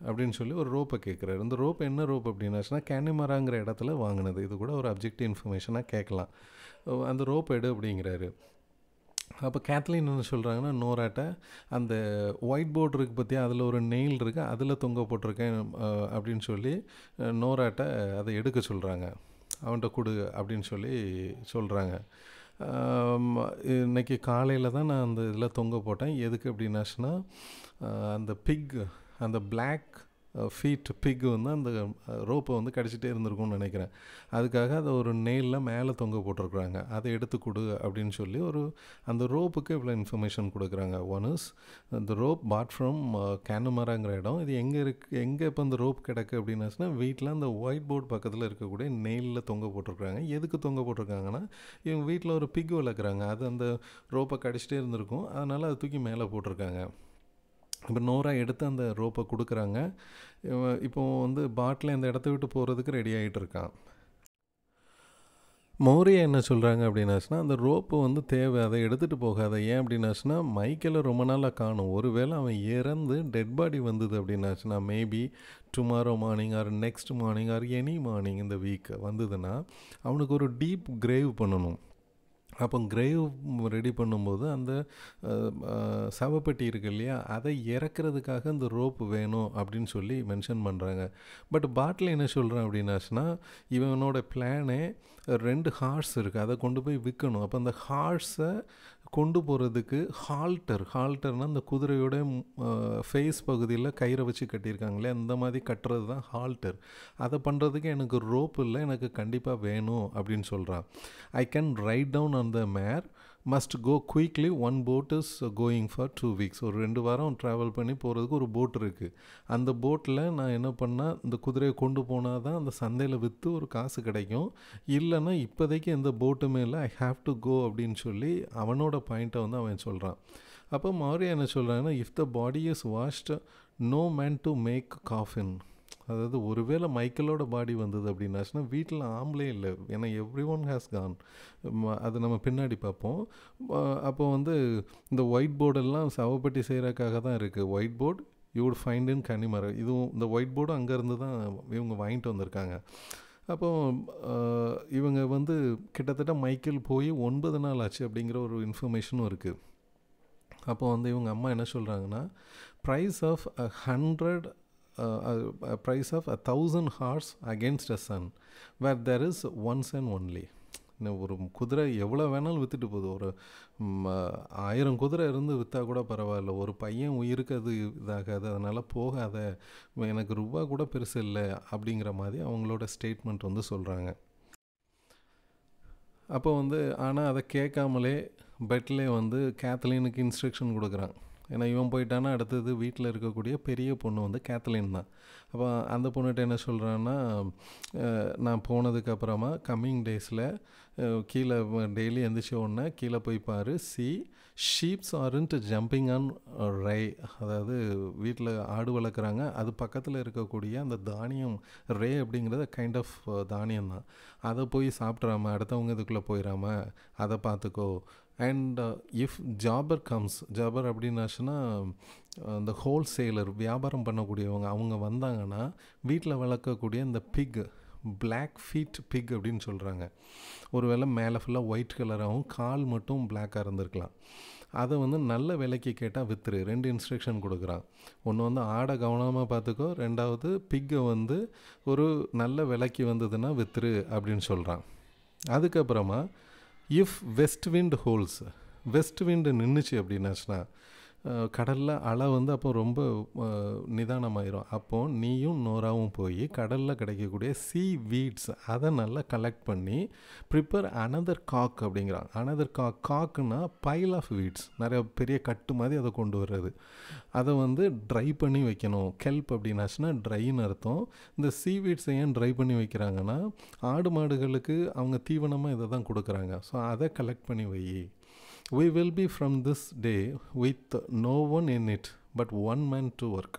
அப்படின்னு சொல்லி ஒரு ரோப்பை கேட்குறாரு. இந்த ரோப் என்ன ரோப் அப்படின்னாச்சுன்னா, கேனிமராங்கிற இடத்துல வாங்கினது. இது கூட ஒரு அப்ஜெக்டிவ் இன்ஃபர்மேஷனாக கேட்கலாம். அந்த ரோப் எடு அப்படிங்கிறாரு. அப்போ கேத்லின் என்ன சொல்கிறாங்கன்னா, நோராட்ட அந்த ஒயிட் போர்டு இருக்குது பற்றியா, அதில் ஒரு நெயில் இருக்குது, அதில் தொங்க போட்டிருக்கேன் அப்படின்னு சொல்லி நோராட்ட அதை எடுக்க சொல்கிறாங்க. அவன்கிட்ட கொடு அப்படின்னு சொல்லி சொல்கிறாங்க. இன்றைக்கி காலையில் தான் நான் அந்த இதில் தொங்க போட்டேன். எதுக்கு அப்படின்னாச்சுன்னா, அந்த அந்த பிளாக் ஃபீட் பிக் வந்து அந்த ரோப்பை வந்து கடிச்சிட்டே இருந்திருக்கும்னு நினைக்கிறேன். அதுக்காக அதை ஒரு நெயிலில் மேலே தொங்க போட்டிருக்குறாங்க. அதை எடுத்து கொடு அப்படின்னு சொல்லி அந்த ரோப்புக்கு இவ்வளோ இன்ஃபர்மேஷன் கொடுக்குறாங்க. ஒன் இஸ் இந்த ரோப் பாட் ஃப்ரம் கேனுமராங்கிற இடம். இது எங்கே இப்போ அந்த ரோப் கிடக்கு அப்படின்னாச்சுன்னா, வீட்டில் அந்த ஒயிட் போர்டு பக்கத்தில் இருக்கக்கூடிய நெயிலில் தொங்க போட்டிருக்குறாங்க. எதுக்கு தொங்க போட்டிருக்காங்கன்னா, இவங்க வீட்டில் ஒரு பிக் வளர்க்குறாங்க, அது அந்த ரோப்பை கடிச்சிட்டே இருந்திருக்கும், அதனால் அதை தூக்கி மேலே போட்டிருக்காங்க. இப்போ நோரா எடுத்து அந்த ரோப்பை கொடுக்குறாங்க. இப்போ வந்து பாட்டில் இந்த இடத்த விட்டு போகிறதுக்கு ரெடி ஆகிட்டு இருக்கான். மௌரியா என்ன சொல்கிறாங்க அப்படின்னாச்சுன்னா, அந்த ரோப்பு வந்து தேவை, அதை எடுத்துகிட்டு போகாத. ஏன் அப்படின்னாச்சுன்னா, மைக்கேலை ரொம்ப நாளாக காணும். ஒருவேளை அவன் இறந்து டெட் பாடி வந்தது அப்படின்னாச்சுன்னா, maybe tomorrow morning or next morning or any morning இந்த வீக் வந்ததுன்னா, அவனுக்கு ஒரு டீப் கிரேவ் பண்ணணும். அப்போ கிரேவ் ரெடி பண்ணும்போது அந்த சவப்பெட்டி இருக்கு இல்லையா, அதை இறக்குறதுக்காக அந்த ரோப்பு வேணும் அப்படின்னு சொல்லி மென்ஷன் பண்ணுறாங்க. பட் பாட்டில் என்ன சொல்கிறான் அப்படின்னாச்சுன்னா, இவனோட பிளானே 2 ஹார்ஸ் இருக்குது, அதை கொண்டு போய் விற்கணும். அப்போ அந்த ஹார்ஸை கொண்டு போகிறதுக்கு ஹால்டர்னால் அந்த குதிரையோட ஃபேஸ் பகுதியில் கயிறை வச்சு கட்டியிருக்காங்களே, அந்த மாதிரி கட்டுறது தான் ஹால்டர். அதை பண்ணுறதுக்கு எனக்கு ரோப் இல்லை, எனக்கு கண்டிப்பாக வேணும் அப்படின்னு சொல்கிறான். I can ride down on the mare, must go quickly, 1 boat is going for 2 weeks. ஒரு 2 வாரம் ட்ராவல் பண்ணி போகிறதுக்கு ஒரு போட் இருக்குது. அந்த போட்டில் நான் என்ன பண்ணால், இந்த குதிரையை கொண்டு போனால் தான் அந்த சந்தையில் விற்று ஒரு காசு கிடைக்கும், இல்லைன்னா இப்போதைக்கு எந்த போட்டுமே இல்லை, ஐ ஹாவ் டு கோ அப்படின்னு சொல்லி அவனோட பாயிண்ட்டை வந்து அவன் சொல்கிறான். அப்போ மௌரியா என்ன சொல்கிறாங்கன்னா, if the body is washed no man to make coffin. அதாவது ஒருவேளை மைக்கேலோட பாடி வந்தது அப்படின்னாச்சுன்னா, வீட்டில் ஆம்பளே இல்லை, ஏன்னா எவ்ரி ஒன் ஹேஸ் கான். அது நம்ம பின்னாடி பார்ப்போம். அப்போ வந்து இந்த ஒயிட் போர்டெல்லாம் சவப்பட்டி செய்கிறக்காக தான் இருக்குது. White board you would find இன் கனிமரா. இதுவும் இந்த ஒயிட் போர்டும் அங்கேருந்து தான் இவங்க வாங்கிட்டு வந்திருக்காங்க. அப்போது இவங்க வந்து கிட்டத்தட்ட மைக்கேல் போய் 9 நாள் ஆச்சு அப்படிங்கிற ஒரு இன்ஃபர்மேஷனும் இருக்குது. அப்போ வந்து இவங்க அம்மா என்ன சொல்கிறாங்கன்னா, price of 1,000 horse against a son where there is one son only. ஒரு குதிரை எவ்வளோ வேணாலும் விற்றுட்டு போகுது, ஒரு 1000 குதிரை இருந்து விற்றா கூட பரவாயில்ல, ஒரு பையன் உயிருக்கு அது இதாகாது, அதனால் போகாத, எனக்கு ரூபா கூட பெருசு இல்லை அப்படிங்கிற மாதிரி அவங்களோட ஸ்டேட்மெண்ட் வந்து சொல்கிறாங்க. அப்போ வந்து ஆனால் அதை கேட்காமலே பெட்லேயே வந்து கேத்லீனுக்கு இன்ஸ்ட்ரக்ஷன் கொடுக்குறான். ஏன்னா இவன் போயிட்டான்னா அடுத்தது வீட்டில் இருக்கக்கூடிய பெரிய பொண்ணு வந்து கேத்லின் தான். அப்போ அந்த பொண்ணுகிட்ட என்ன சொல்கிறான்னா, நான் போனதுக்கப்புறமா கம்மிங் டேஸில் கீழே டெய்லி எந்திரிச்ச உடனே கீழே போய் பாரு, ஷீப்ஸ் ஆரண்ட் ஜம்பிங் ஆன் ரை, அதாவது வீட்டில் ஆடு வளர்க்குறாங்க, அது பக்கத்தில் இருக்கக்கூடிய அந்த தானியம் ரே அப்படிங்கிறது கைண்ட் ஆஃப் தானியம் தான், அதை போய் சாப்பிட்றாம அடுத்தவங்க இதுக்குள்ளே போயிடாம அதை பார்த்துக்கோ. And if jobber comes, jobber அப்படின்னாச்சுன்னா இந்த ஹோல்சேலர் வியாபாரம் பண்ணக்கூடியவங்க, அவங்க வந்தாங்கன்னா வீட்டில் வளர்க்கக்கூடிய இந்த பிக், பிளாக் ஃபீட் பிக் அப்படின்னு சொல்கிறாங்க. ஒருவேளை மேலே ஃபுல்லாக ஒயிட் கலராகவும் கால் மட்டும் பிளாக்காக இருந்திருக்கலாம். அதை வந்து நல்ல விலைக்கு கேட்டால் விற்றுரு. 2 இன்ஸ்ட்ரக்ஷன் கொடுக்குறான். ஒன்று வந்து ஆடை கவனமாக பார்த்துக்கோ, 2வது பிக்கை வந்து ஒரு நல்ல விலைக்கு வந்ததுன்னா விற்றுரு அப்படின்னு சொல்கிறான். அதுக்கப்புறமா if west wind holds, west wind நின்றுச்சு அப்படின்னாச்சுன்னா கடலில் அலை வந்து அப்போ ரொம்ப நிதானமாயிரும். அப்போது நீயும் நோராவும் போய் கடலில் கிடைக்கக்கூடிய சீ வீட்ஸ் அதை நல்லா கலெக்ட் பண்ணி ப்ரிப்பேர் அனதர் காக் அப்படிங்கிறான். அனதர் காக்குன்னா பைல் ஆஃப் வீட்ஸ், நிறைய பெரிய கட்டு மாதிரி அதை கொண்டு வர்றது, அதை வந்து ட்ரை பண்ணி வைக்கணும். கெல்ப் அப்படின்னாச்சுன்னா ட்ரைன்னு அர்த்தம். இந்த சீ வீட்ஸை ஏன் ட்ரை பண்ணி வைக்கிறாங்கன்னா, ஆடு மாடுகளுக்கு அவங்க தீவனமாக இதை தான் கொடுக்குறாங்க. ஸோ அதை கலெக்ட் பண்ணி வை. We will be from this day with no one in it but one man to work.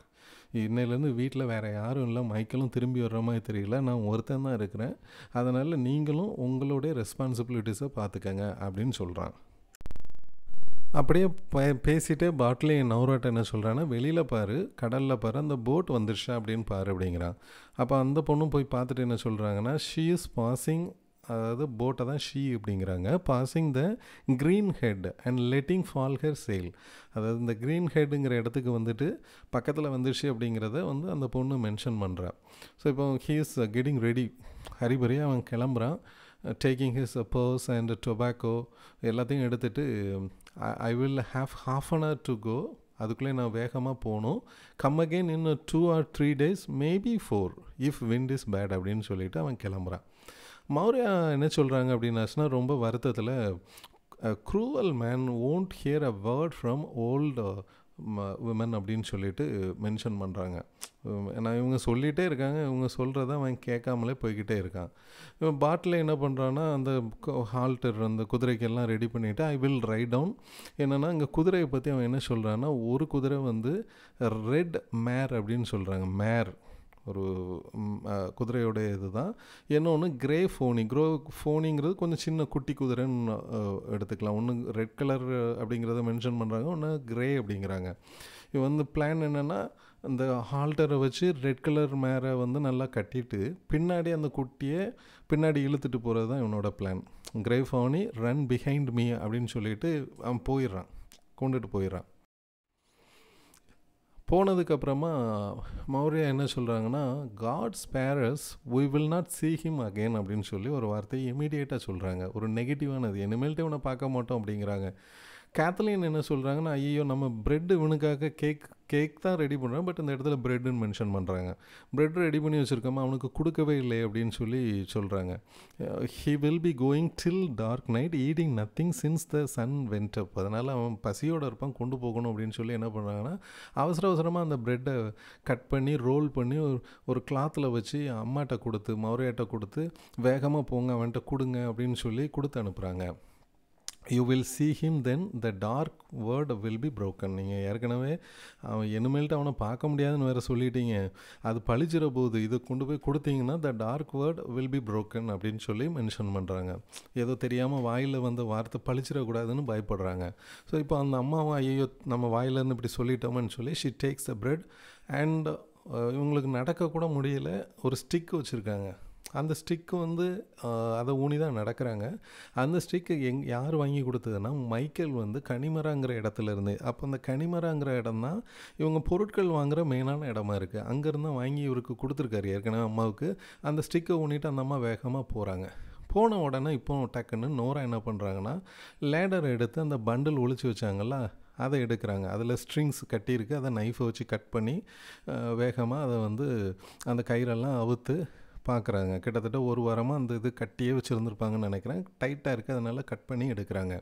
இன்னையிலேருந்து வீட்டில் வேறு யாரும் இல்லை, மைக்கேலும் திரும்பி வர்ற மாதிரி தெரியல, நான் ஒருத்தன் தான் இருக்கிறேன், அதனால் நீங்களும் உங்களுடைய ரெஸ்பான்சிபிலிட்டிஸை பார்த்துக்கங்க அப்படின்னு சொல்கிறான். அப்படியே பேசிகிட்டே பாட்டிலே நௌராட்ட என்ன சொல்கிறான்னா, வெளியில் பாரு, கடலில் பாரு, அந்த போட் வந்துருச்சா அப்படின்னு பாரு அப்படிங்கிறான். அப்போ அந்த பொண்ணும் போய் பார்த்துட்டு என்ன சொல்கிறாங்கன்னா, ஷீ இஸ் பாசிங், அதாவது போட்டை தான் ஷீ அப்படிங்கிறாங்க, passing the green head and letting fall her sale. அதாவது இந்த க்ரீன் ஹெட்டுங்கிற இடத்துக்கு வந்துட்டு பக்கத்தில் வந்துடுச்சு அப்படிங்கிறத வந்து அந்த பொண்ணு மென்ஷன் பண்ணுறான். ஸோ இப்போ ஹீ இஸ் கெட்டிங் ரெடி, ஹரிபரியாக அவன் கிளம்புறான், taking his purse and tobacco எல்லாத்தையும் எடுத்துகிட்டு, I will have half an hour to go, அதுக்குள்ளே நான் வேகமாக போகணும், come again in 2 or 3 days, maybe 4 if wind is bad அப்படின்னு சொல்லிவிட்டு அவன் கிளம்புறான். மௌரியா என்ன சொல்கிறாங்க அப்படின்னாச்சுன்னா, ரொம்ப வருத்தத்தில், cruel man won't here a word from old women அப்படின்னு சொல்லிட்டு மென்ஷன் பண்ணுறாங்க. ஏன்னா இவங்க சொல்லிகிட்டே இருக்காங்க, இவங்க சொல்கிறத அவன் கேட்காமலே போய்கிட்டே இருக்கான். இவன் பாட்டில் என்ன பண்ணுறான்னா, அந்த ஹால்டர் அந்த குதிரைக்கெல்லாம் ரெடி பண்ணிவிட்டு ஐ வில் ரைட் டவுன். என்னென்னா இங்கே குதிரையை பற்றி அவன் என்ன சொல்கிறான்னா, ஒரு குதிரை வந்து ரெட் மேர் அப்படின்னு சொல்கிறாங்க, மேர் ஒரு குதிரையோடைய இது தான். இன்னொன்று கிரே ஃபோனி, ஃபோனிங்கிறது கொஞ்சம் சின்ன குட்டி குதிரைன்னு எடுத்துக்கலாம். ஒன்று ரெட் கலர் அப்படிங்கிறத மென்ஷன் பண்ணுறாங்க, ஒன்று கிரே அப்படிங்கிறாங்க. இது வந்து பிளான் என்னென்னா, அந்த ஹால்டரை வச்சு ரெட் கலர் மேரை வந்து நல்லா கட்டிட்டு பின்னாடி அந்த குட்டியை பின்னாடி இழுத்துட்டு போகிறது தான் இவனோட plan. Grey Fani run behind me அப்படின்னு சொல்லிட்டு அவன் போயிடுறான், கொண்டுட்டு போயிடுறான். போனதுக்கப்புறமா மௌரியா என்ன சொல்கிறாங்கன்னா, God ஸ்பேரஸ் we will not see him again அப்படின்னு சொல்லி ஒரு வார்த்தையை இமீடியேட்டாக சொல்கிறாங்க. ஒரு நெகட்டிவானது, இனிமேல்ட்டு இவனை பார்க்க மாட்டோம் அப்படிங்கிறாங்க. கேத்லின் என்ன சொல்கிறாங்கன்னா, ஐயோ நம்ம ப்ரெட்டு இவனுக்காக கேக் தான் ரெடி பண்ணுறோம், பட் இந்த இடத்துல ப்ரெட்டுன்னு மென்ஷன் பண்ணுறாங்க. ப்ரெட் ரெடி பண்ணி வச்சுருக்கோமா, அவனுக்கு கொடுக்கவே இல்லை அப்படின்னு சொல்லி சொல்கிறாங்க. He will be going till dark night eating nothing since the sun went up. அதனால் அவன் பசியோடு இருப்பான், கொண்டு போகணும் அப்படின்னு சொல்லி என்ன பண்ணுறாங்கன்னா, அவசரமாக அந்த ப்ரெட்டை கட் பண்ணி ரோல் பண்ணி ஒரு கிளாத்தில் வச்சு அம்மாட்ட கொடுத்து, மௌரியாட்ட கொடுத்து, வேகமாக போங்க அவன்கிட்ட கொடுங்க அப்படின்னு சொல்லி கொடுத்து அனுப்புகிறாங்க. You will see him then the dark word will be broken. நீங்கள் ஏற்கனவே அவன் இனிமேல்ட்டு அவனை பார்க்க முடியாதுன்னு வேறு சொல்லிட்டீங்க, அது பழிச்சிட போகுது, இதை கொண்டு போய் கொடுத்தீங்கன்னா the dark word will be broken அப்படின்னு சொல்லி மென்ஷன் பண்ணுறாங்க. ஏதோ தெரியாமல் வாயில் வந்த வார்த்தை பழிச்சிடக்கூடாதுன்னு பயப்படுறாங்க. ஸோ இப்போ அந்த அம்மாவும் ஐயோ நம்ம வாயிலேருந்து இப்படி சொல்லிட்டோம்னு சொல்லி she takes the bread and இவங்களுக்கு நடக்கக்கூட முடியல, ஒரு ஸ்டிக் வச்சுருக்காங்க. அந்த ஸ்டிக்கு வந்து அதை ஊனி தான் நடக்கிறாங்க. அந்த ஸ்டிக்கு யார் வாங்கி கொடுத்ததுன்னா, மைக்கேல் வந்து கனிமராங்கிற இடத்துல இருந்து. அப்போ அந்த கனிமராங்கிற இடம் தான் இவங்க பொருட்கள் வாங்குகிற மெயினான இடமா இருக்குது. அங்கேருந்து வாங்கி இவருக்கு கொடுத்துருக்காரு ஏற்கனவே அம்மாவுக்கு. அந்த ஸ்டிக்கை ஊனிட்டு அந்த அம்மா வேகமாக போகிறாங்க. போன உடனே இப்போ டக்குன்னு நோரா என்ன பண்ணுறாங்கன்னா, லேடரை எடுத்து அந்த பண்டில் ஒழிச்சு வச்சாங்கல்ல அதை எடுக்கிறாங்க. அதில் ஸ்ட்ரிங்ஸ் கட்டியிருக்கு, அதை நைஃபை வச்சு கட் பண்ணி வேகமாக அதை வந்து அந்த கயிறெல்லாம் அவுத்து பார்க்குறாங்க. கிட்டத்தட்ட ஒரு வாரமாக அந்த இது கட்டியே வச்சுருந்துருப்பாங்கன்னு நினைக்கிறேன். டைட்டாக இருக்குது, அதனால் கட் பண்ணி எடுக்கிறாங்க.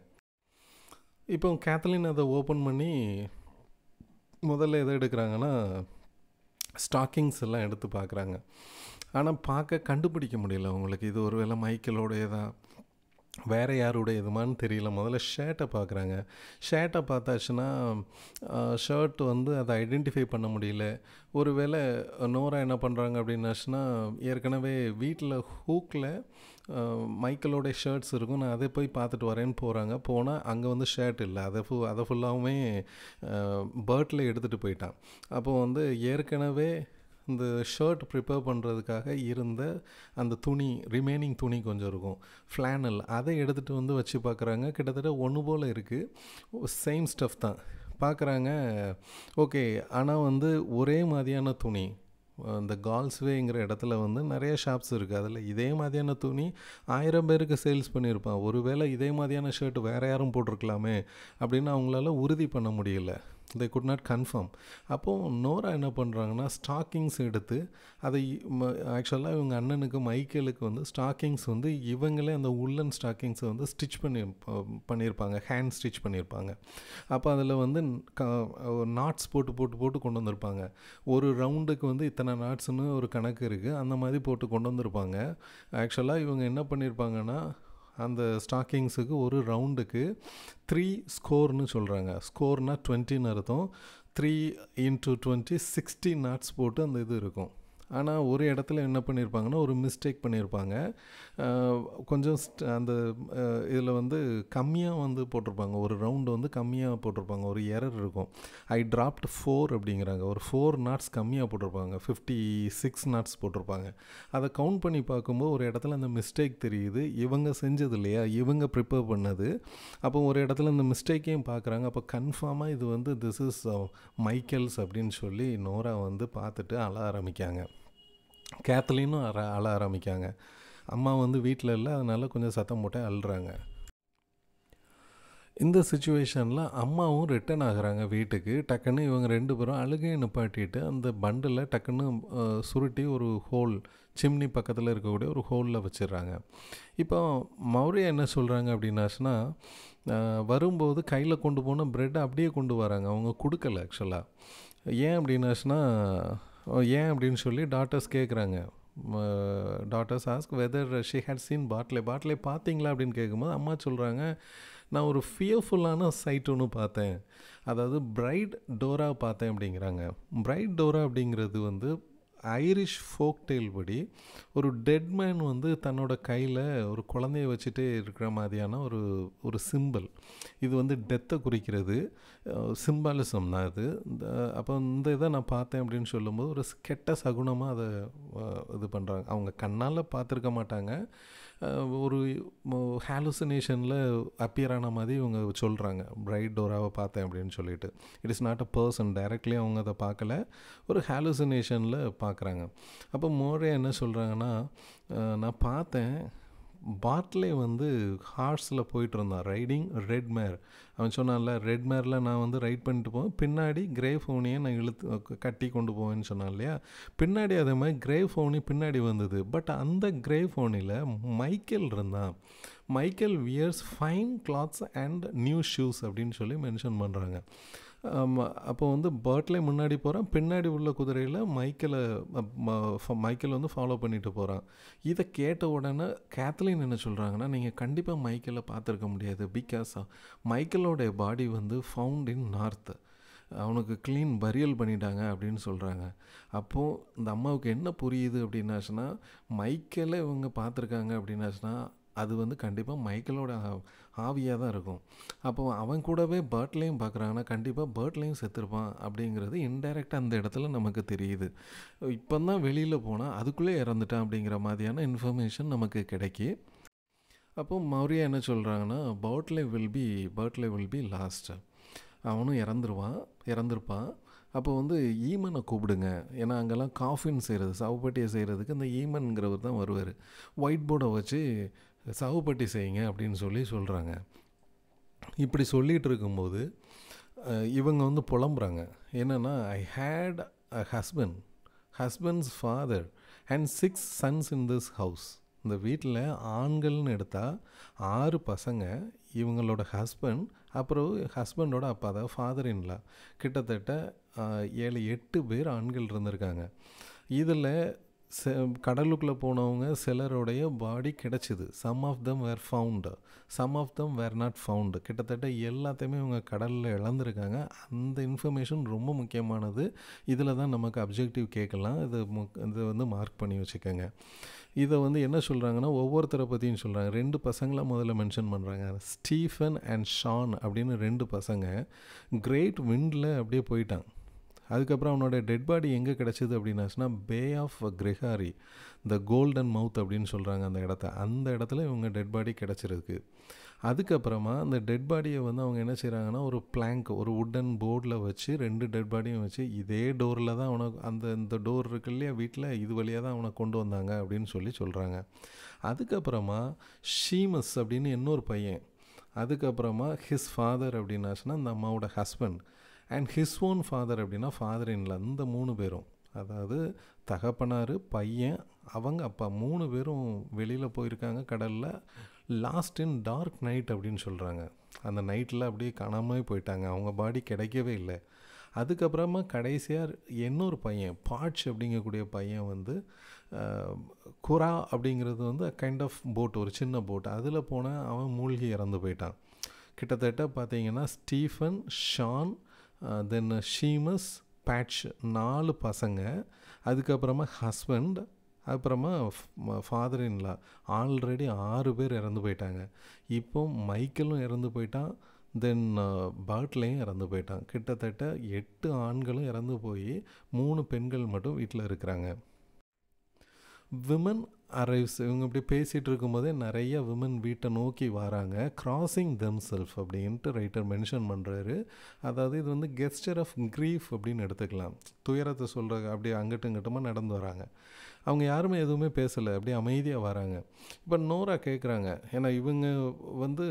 இப்போ கேத்லின் அதை ஓப்பன் பண்ணி முதல்ல எதை எடுக்கிறாங்கன்னா ஸ்டாக்கிங்ஸ் எல்லாம் எடுத்து பார்க்குறாங்க. ஆனால் பார்க்க கண்டுபிடிக்க முடியல அவங்களுக்கு. இது ஒரு வேளை மைக்கேலோடையதா வேறு யாருடையதுமான்னு தெரியல. முதல்ல ஷர்ட்டை பார்க்குறாங்க. ஷர்ட்டை பார்த்தாச்சுன்னா ஷர்ட் வந்து அதை ஐடென்டிஃபை பண்ண முடியல. ஒரு வேளை நோரா என்ன பண்ணுறாங்க அப்படின்னாச்சுன்னா, ஏற்கனவே வீட்டில் ஹூக்கில் மைக்கேலோடைய ஷர்ட்ஸ் இருக்கும், நான் அதை போய் பார்த்துட்டு வரேன்னு போகிறாங்க. போனால் அங்கே வந்து ஷர்ட் இல்லை. அதை ஃபுல்லாகவுமே பர்ட்டில் எடுத்துகிட்டு போயிட்டான். அப்போது வந்து ஏற்கனவே இந்த ஷர்ட் ப்ரிப்பேர் பண்ணுறதுக்காக இருந்த அந்த துணி, ரிமைனிங் துணி கொஞ்சம் இருக்கும், ஃப்ளானல், அதை எடுத்துகிட்டு வந்து வச்சு பார்க்குறாங்க. கிட்டத்தட்ட ஒன்று போல் இருக்குது, சேம் ஸ்டஃப் தான் பார்க்குறாங்க. ஓகே, ஆனால் வந்து ஒரே மாதிரியான துணி. இந்த கால்ஸ்வேங்கிற இடத்துல வந்து நிறைய ஷாப்ஸ் இருக்குது. அதில் இதே மாதிரியான துணி 1000 பேருக்கு சேல்ஸ் பண்ணியிருப்பான். ஒருவேளை இதே மாதிரியான ஷர்ட் வேறு யாரும் போட்டிருக்கலாமே அப்படின்னு அவங்களால உறுதி பண்ண முடியல. they could not confirm. அப்போது நோரா என்ன பண்ணுறாங்கன்னா, ஸ்டாக்கிங்ஸ் எடுத்து அதை ஆக்சுவலாக இவங்க அண்ணனுக்கு மைக்கேலுக்கு வந்து ஸ்டாக்கிங்ஸ் வந்து இவங்களே அந்த உள்ளன் ஸ்டாக்கிங்ஸை வந்து ஸ்டிச் பண்ணியிருப்பாங்க, ஹேண்ட் ஸ்டிச் பண்ணியிருப்பாங்க. அப்போ அதில் வந்து நாட்ஸ் போட்டு கொண்டு வந்திருப்பாங்க. ஒரு ரவுண்டுக்கு வந்து இத்தனை நாட்ஸ்னு ஒரு கணக்கு இருக்குது, அந்த மாதிரி போட்டு கொண்டு வந்திருப்பாங்க. ஆக்சுவலாக இவங்க என்ன பண்ணியிருப்பாங்கன்னா, அந்த ஸ்டாக்கிங்ஸுக்கு ஒரு ரவுண்டுக்கு 3 ஸ்கோர்னு சொல்கிறாங்க. ஸ்கோர்னால் 20ன்னு அர்த்தம். 3 × 20 60 நாட்ஸ் போட்டு அந்த இது இருக்கும். ஆனால் ஒரு இடத்துல என்ன பண்ணியிருப்பாங்கன்னா, ஒரு மிஸ்டேக் பண்ணியிருப்பாங்க. கொஞ்சம் அந்த இதில் வந்து கம்மியாக வந்து போட்டிருப்பாங்க, ஒரு ரவுண்டு வந்து கம்மியாக போட்டிருப்பாங்க, ஒரு எரர் இருக்கும். ஐ ட்ராப்ட் 4 அப்படிங்கிறாங்க. ஒரு 4 நாட்ஸ் கம்மியாக போட்டிருப்பாங்க, 56 நாட்ஸ் போட்டிருப்பாங்க. அதை கவுண்ட் பண்ணி பார்க்கும்போது ஒரு இடத்துல அந்த மிஸ்டேக் தெரியுது. இவங்க செஞ்சது இல்லையா, இவங்க ப்ரிப்பேர் பண்ணது. அப்போ ஒரு இடத்துல இந்த மிஸ்டேக்கையும் பார்க்குறாங்க. அப்போ கன்ஃபார்மாக இது வந்து திஸ் இஸ் மைக்கேல்ஸ் அப்படின்னு சொல்லி நோரா வந்து பார்த்துட்டு அழ ஆரம்பிக்காங்க. கேத்லினும் அழ ஆரம்பிக்காங்க. அம்மா வந்து வீட்டில் இல்லை, அதனால் கொஞ்சம் சத்தம் போட்டு அழுறாங்க. இந்த சுச்சுவேஷனில் அம்மாவும் ரிட்டன் ஆகுறாங்க வீட்டுக்கு. டக்குன்னு இவங்க 2 பேரும் அழுகையை நிப்பாட்டிட்டு அந்த பண்டில் டக்குன்னு சுருட்டி ஒரு ஹோல், சிம்னி பக்கத்தில் இருக்கக்கூடிய ஒரு ஹோலில் வச்சிடுறாங்க. இப்போ மௌரியா என்ன சொல்கிறாங்க அப்படின்னாச்சுன்னா, வரும்போது கையில் கொண்டு போன ப்ரெட்டை அப்படியே கொண்டு வராங்க, அவங்க கொடுக்கல ஆக்சுவலாக. ஏன் அப்படின்னாச்சுன்னா, ஏன் அப்படின்னு சொல்லி டாட்டர்ஸ் கேட்குறாங்க. Daughters ask whether she had seen Bartley பார்த்தீங்களா அப்படின்னு கேட்கும்போது அம்மா சொல்கிறாங்க, நான் ஒரு ஃபியர்ஃபுல்லான சைட் ஒன்று பார்த்தேன், அதாவது பிரைட் டோரா பார்த்தேன் அப்படிங்கிறாங்க. பிரைட் டோரா அப்படிங்கிறது வந்து ஐரிஷ் ஃபோக் டெய்ல் படி ஒரு டெட் மேன் வந்து தன்னோட கையில் ஒரு குழந்தைய வச்சுட்டே இருக்கிற மாதிரியான ஒரு சிம்பிள். இது வந்து டெத்தை குறிக்கிறது, சிம்பாலிசம் தான் இது. அப்போ இந்த இதை நான் பார்த்தேன் அப்படின்னு சொல்லும்போது ஒரு கெட்ட சகுனமாக அதை இது பண்ணுறாங்க. அவங்க கண்ணால் பார்த்துருக்க மாட்டாங்க, ஒரு ஹாலுசினேஷனில் அப்பியர் ஆன மாதிரி இவங்க சொல்கிறாங்க, பிரைட் டோராவை பார்த்தேன் அப்படின்னு சொல்லிட்டு. It is not a person, directly அவங்க அதை பார்க்கல, ஒரு ஹாலுசினேஷனில் பார்க்குறாங்க. அப்போ மோரே என்ன சொல்கிறாங்கன்னா, நான் பார்த்தேன் பாட்லே வந்து ஹார்ஸில் போயிட்டு இருந்தான், ரைடிங் ரெட் மேர். அவன் சொன்னான்ல, ரெட் மேரில் நான் வந்து ரைட் பண்ணிட்டு போவேன், பின்னாடி கிரே ஃபோனியை நான் கட்டி கொண்டு போவேன்னு சொன்னான் இல்லையா. பின்னாடி அதே மாதிரி கிரே ஃபோனி பின்னாடி வந்தது. பட் அந்த கிரே ஃபோனில் மைக்கேல் இருந்தான். Michael wears fine clothes and new shoes அப்படின்னு சொல்லி மென்ஷன் பண்ணுறாங்க. அப்போ வந்து பர்ட்லே முன்னாடி போகிறான், பின்னாடி உள்ள குதிரையில் மைக்கேல் வந்து ஃபாலோ பண்ணிட்டு போகிறான். இதை கேட்ட உடனே கேத்லின் என்ன சொல்கிறாங்கன்னா, நீங்கள் கண்டிப்பாக மைக்கேலை பார்த்துருக்க முடியாது, பிகாஸ் மைக்கேலோடைய பாடி வந்து ஃபவுண்ட் இன் நார்த், அவனுக்கு க்ளீன் பரியல் பண்ணிட்டாங்க அப்படின்னு சொல்கிறாங்க. அப்போது இந்த அம்மாவுக்கு என்ன புரியுது அப்படின்னாச்சுன்னா, மைக்கேலை இவங்க பார்த்துருக்காங்க அப்படின்னாச்சுன்னா அது வந்து கண்டிப்பாக மைக்கேலோட ஆவியாக தான் இருக்கும். அப்போது அவன் கூடவே பர்ட்லேயும் பார்க்குறாங்கன்னா கண்டிப்பாக பர்ட்லேயும் செத்துருப்பான் அப்படிங்கிறது இன்டைரக்டாக அந்த இடத்துல நமக்கு தெரியுது. இப்போ தான் வெளியில் போனால் அதுக்குள்ளே இறந்துட்டான் அப்படிங்கிற மாதிரியான இன்ஃபர்மேஷன் நமக்கு கிடைக்கி. அப்போது மௌரியா என்ன சொல்கிறாங்கன்னா, பர்ட்லே வில் பி லாஸ்ட், அவனும் இறந்துருப்பான். அப்போ வந்து ஈமனை கூப்பிடுங்க, ஏன்னா அங்கெல்லாம் காஃபின் செய்கிறது, சவுப்பட்டியை செய்கிறதுக்கு இந்த ஈமன்கிறவர் தான் வருவார். ஒயிட் போர்டை வச்சு சவுப்பட்டி செய்யுங்க அப்படின்னு சொல்கிறாங்க. இப்படி சொல்லிகிட்டு இருக்கும்போது இவங்க வந்து புலம்புறாங்க. என்னென்னா, I had a husband's father and 6 sons in this house. இந்த வீட்டில் ஆண்கள்னு எடுத்தால் 6 பசங்க, இவங்களோட ஹஸ்பண்ட், அப்புறம் ஹஸ்பண்டோட அப்பா, அதாவது ஃபாதர் இன்லா, கிட்டத்தட்ட 7-8 பேர் ஆண்கள் இருந்திருக்காங்க. இதில் கடலுக்குள்ளே போனவங்க சிலருடைய பாடி கிடச்சிது. Some of them were found, some of them were not found. கிட்டத்தட்ட எல்லாத்தையுமே இவங்க கடலில் இழந்திருக்காங்க. அந்த இன்ஃபர்மேஷன் ரொம்ப முக்கியமானது. இதில் தான் நமக்கு அப்ஜெக்டிவ் கேட்கலாம். இது வந்து மார்க் பண்ணி வச்சுக்கோங்க. இதை வந்து என்ன சொல்கிறாங்கன்னா, ஒவ்வொருத்தரை பற்றியும் சொல்கிறாங்க. 2 பசங்களாக முதல்ல மென்ஷன் பண்ணுறாங்க. ஸ்டீஃபன் அண்ட் ஷான் அப்படின்னு 2 பசங்க கிரேட் விண்டில் அப்படியே போயிட்டான். அதுக்கப்புறம் அவனோட டெட் பாடி எங்கே கிடச்சிது அப்படின்னாச்சுன்னா, பே ஆஃப் கிரெகாரி, த கோல்டன் மவுத் அப்படின்னு சொல்கிறாங்க அந்த இடத்த. அந்த இடத்துல இவங்க டெட் பாடி கிடச்சிருக்கு. அதுக்கப்புறமா அந்த டெட் பாடியை வந்து அவங்க என்ன செய்கிறாங்கன்னா, ஒரு பிளாங்க், ஒரு வுட்டன் போர்டில் வச்சு 2 டெட் பாடியும் வச்சு, இதே டோரில் தான் அவனை இந்த டோர் இருக்கு இல்லையா வீட்டில், இது வழியாக தான் அவனை கொண்டு வந்தாங்க அப்படின்னு சொல்கிறாங்க. அதுக்கப்புறமா ஷீமஸ் அப்படின்னு இன்னொரு பையன், அதுக்கப்புறமா ஹிஸ் ஃபாதர் அப்படின்னாச்சுன்னா அந்த அம்மாவோட husband, and his own father அப்படின்னா ஃபாதர் இன்லா. இந்த 3 பேரும், அதாவது தகப்பனார், பையன், அவங்க அப்பா 3 பேரும் வெளியில் போயிருக்காங்க கடலில். லாஸ்ட் இன் டார்க் நைட் அப்படின்னு சொல்கிறாங்க. அந்த நைட்டில் அப்படியே காணாமல் போயிட்டாங்க. அவங்க பாடி கிடைக்கவே இல்லை. அதுக்கப்புறமா கடைசியாக இன்னொரு பையன், பாட்ச் அப்படிங்கக்கூடிய பையன் வந்து குரா அப்படிங்கிறது வந்து கைண்ட் ஆஃப் போட், ஒரு சின்ன போட், அதில் போனால் அவன் மூழ்கி இறந்து போயிட்டான். கிட்டத்தட்ட பார்த்தீங்கன்னா ஸ்டீஃபன், ஷான், தென் ஷீமஸ், பேட்ச், 4 பசங்க, அதுக்கப்புறமா ஹஸ்பண்ட், அப்புறமா ஃபாதர் இன்லா, ஆல்ரெடி 6 பேர் இறந்து போயிட்டாங்க. இப்போ மைக்கேலும் இறந்து போயிட்டான், தென் பாட்லேயும் இறந்து போயிட்டான். கிட்டத்தட்ட 8 ஆண்களும் இறந்து போய் 3 பெண்கள் மட்டும் வீட்டில் இருக்கிறாங்க. விமன் அரைவ்ஸ், இவங்க இப்படி பேசிகிட்டு இருக்கும்போதே நிறைய விமன் வீட்டை நோக்கி வராங்க. கிராசிங் தெம் செல்ஃப் அப்படின்ட்டு ரைட்டர் மென்ஷன் பண்ணுறாரு. அதாவது இது வந்து கெஸ்டர் ஆஃப் க்ரீஃப் அப்படின்னு எடுத்துக்கலாம். துயரத்தை சொல்கிற, அப்படியே அங்கிட்டும் இங்கிட்டுமா நடந்து வராங்க. அவங்க யாருமே எதுவுமே பேசலை, அப்படியே அமைதியாக வராங்க. இப்போ நோரா கேட்குறாங்க, ஏன்னா இவங்க வந்து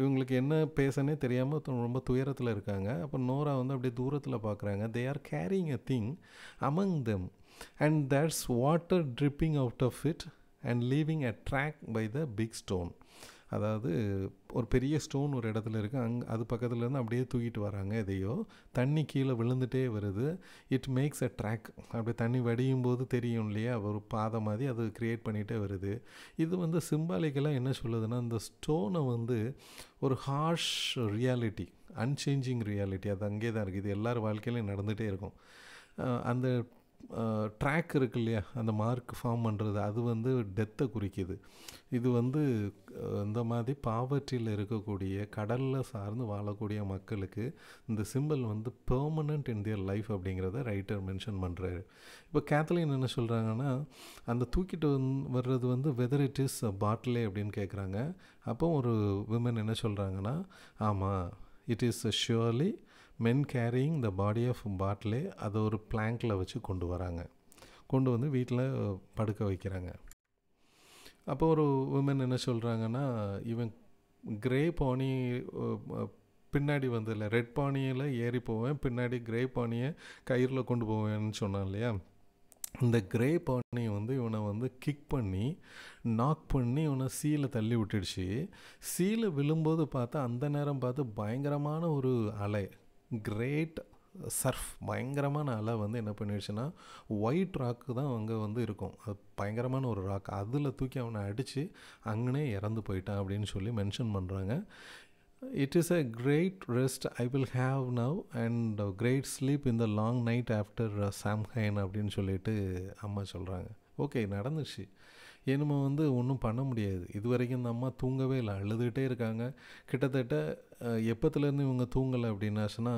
இவங்களுக்கு என்ன பேசனே தெரியாமல் ரொம்ப துயரத்தில் இருக்காங்க. அப்போ நோரா வந்து அப்படியே தூரத்தில் பார்க்குறாங்க. They are carrying a thing among them and that's water dripping out of it and leaving a track by the big stone. அதாவது ஒரு பெரிய ஸ்டோன் ஒரு இடத்துல இருக்குது, அது பக்கத்துலேருந்து அப்படியே தூக்கிட்டு வராங்க. எதையோ தண்ணி கீழே விழுந்துகிட்டே வருது. இட் மேக்ஸ் அ ட்ராக், அப்படியே தண்ணி வடியும் போது தெரியும் இல்லையா, ஒரு பாதை மாதிரி அது க்ரியேட் பண்ணிகிட்டே வருது. இது வந்து சிம்பாலிக்கலாக என்ன சொல்லுதுன்னா, இந்த ஸ்டோனை வந்து ஒரு ஹார்ஷ் ரியாலிட்டி, அன்சேஞ்சிங் ரியாலிட்டி, அது அங்கே தான் இருக்குது. இது எல்லார் வாழ்க்கையிலையும் நடந்துகிட்டே இருக்கும். அந்த ட்ராக் இருக்கு இல்லையா, அந்த மார்க் ஃபார்ம் பண்ணுறது, அது வந்து டெத்தை குறிக்குது. இது வந்து இந்த மாதிரி பாவர்ட்டியில் இருக்கக்கூடிய, கடலில் சார்ந்து வாழக்கூடிய மக்களுக்கு இந்த சிம்பிள் வந்து பெர்மனண்ட் இன் தியர் லைஃப் அப்படிங்கிறத ரைட்டர் மென்ஷன் பண்ணுறாரு. இப்போ கேத்லின் என்ன சொல்கிறாங்கன்னா, அந்த தூக்கிட்டு வர்றது வந்து வெதர் இட் இஸ் பாட்டிலே அப்படின்னு கேட்குறாங்க. அப்போ ஒரு விமன் என்ன சொல்கிறாங்கன்னா, ஆமாம், it is surely men carrying the body of Bartley. அதை ஒரு பிளாங்கில் வச்சு கொண்டு வராங்க, கொண்டு வந்து வீட்டில் படுக்க வைக்கிறாங்க. அப்போ ஒரு உமன் என்ன சொல்கிறாங்கன்னா, இவன் கிரே பானி பின்னாடி வந்து இல்லை, ரெட் பானியில் ஏறி போவேன், பின்னாடி கிரே பானியை கயிறில் கொண்டு போவேன்னு சொன்னான் இல்லையா. இந்த கிரே பானியை வந்து இவனை வந்து கிக் பண்ணி நாக் பண்ணி இவனை சீலை தள்ளி விட்டுடுச்சு. சீலை விழும்போது பார்த்தா அந்த நேரம் பார்த்து பயங்கரமான ஒரு அலை, கிரேட் சர்ஃப், பயங்கரமான அலை வந்து என்ன பண்ணிடுச்சுன்னா, ஒயிட் ராக்கு தான் அங்கே வந்து இருக்கும், அது பயங்கரமான ஒரு ராக், அதில் தூக்கி அவனை அடித்து அங்கனே இறந்து போயிட்டான் அப்படின்னு சொல்லி மென்ஷன் பண்ணுறாங்க. It is a great rest I will have now and a great sleep in the long night after Samhain அப்படின்னு சொல்லிட்டு அம்மா சொல்கிறாங்க. ஓகே, நடந்துச்சு, என்னமோ வந்து ஒன்றும் பண்ண முடியாது. இது வரைக்கும் இந்த அம்மா தூங்கவே இல்லை, அழுதுகிட்டே இருக்காங்க. கிட்டத்தட்ட எப்போத்துலேருந்து இவங்க தூங்கலை அப்படின்னாச்சுன்னா,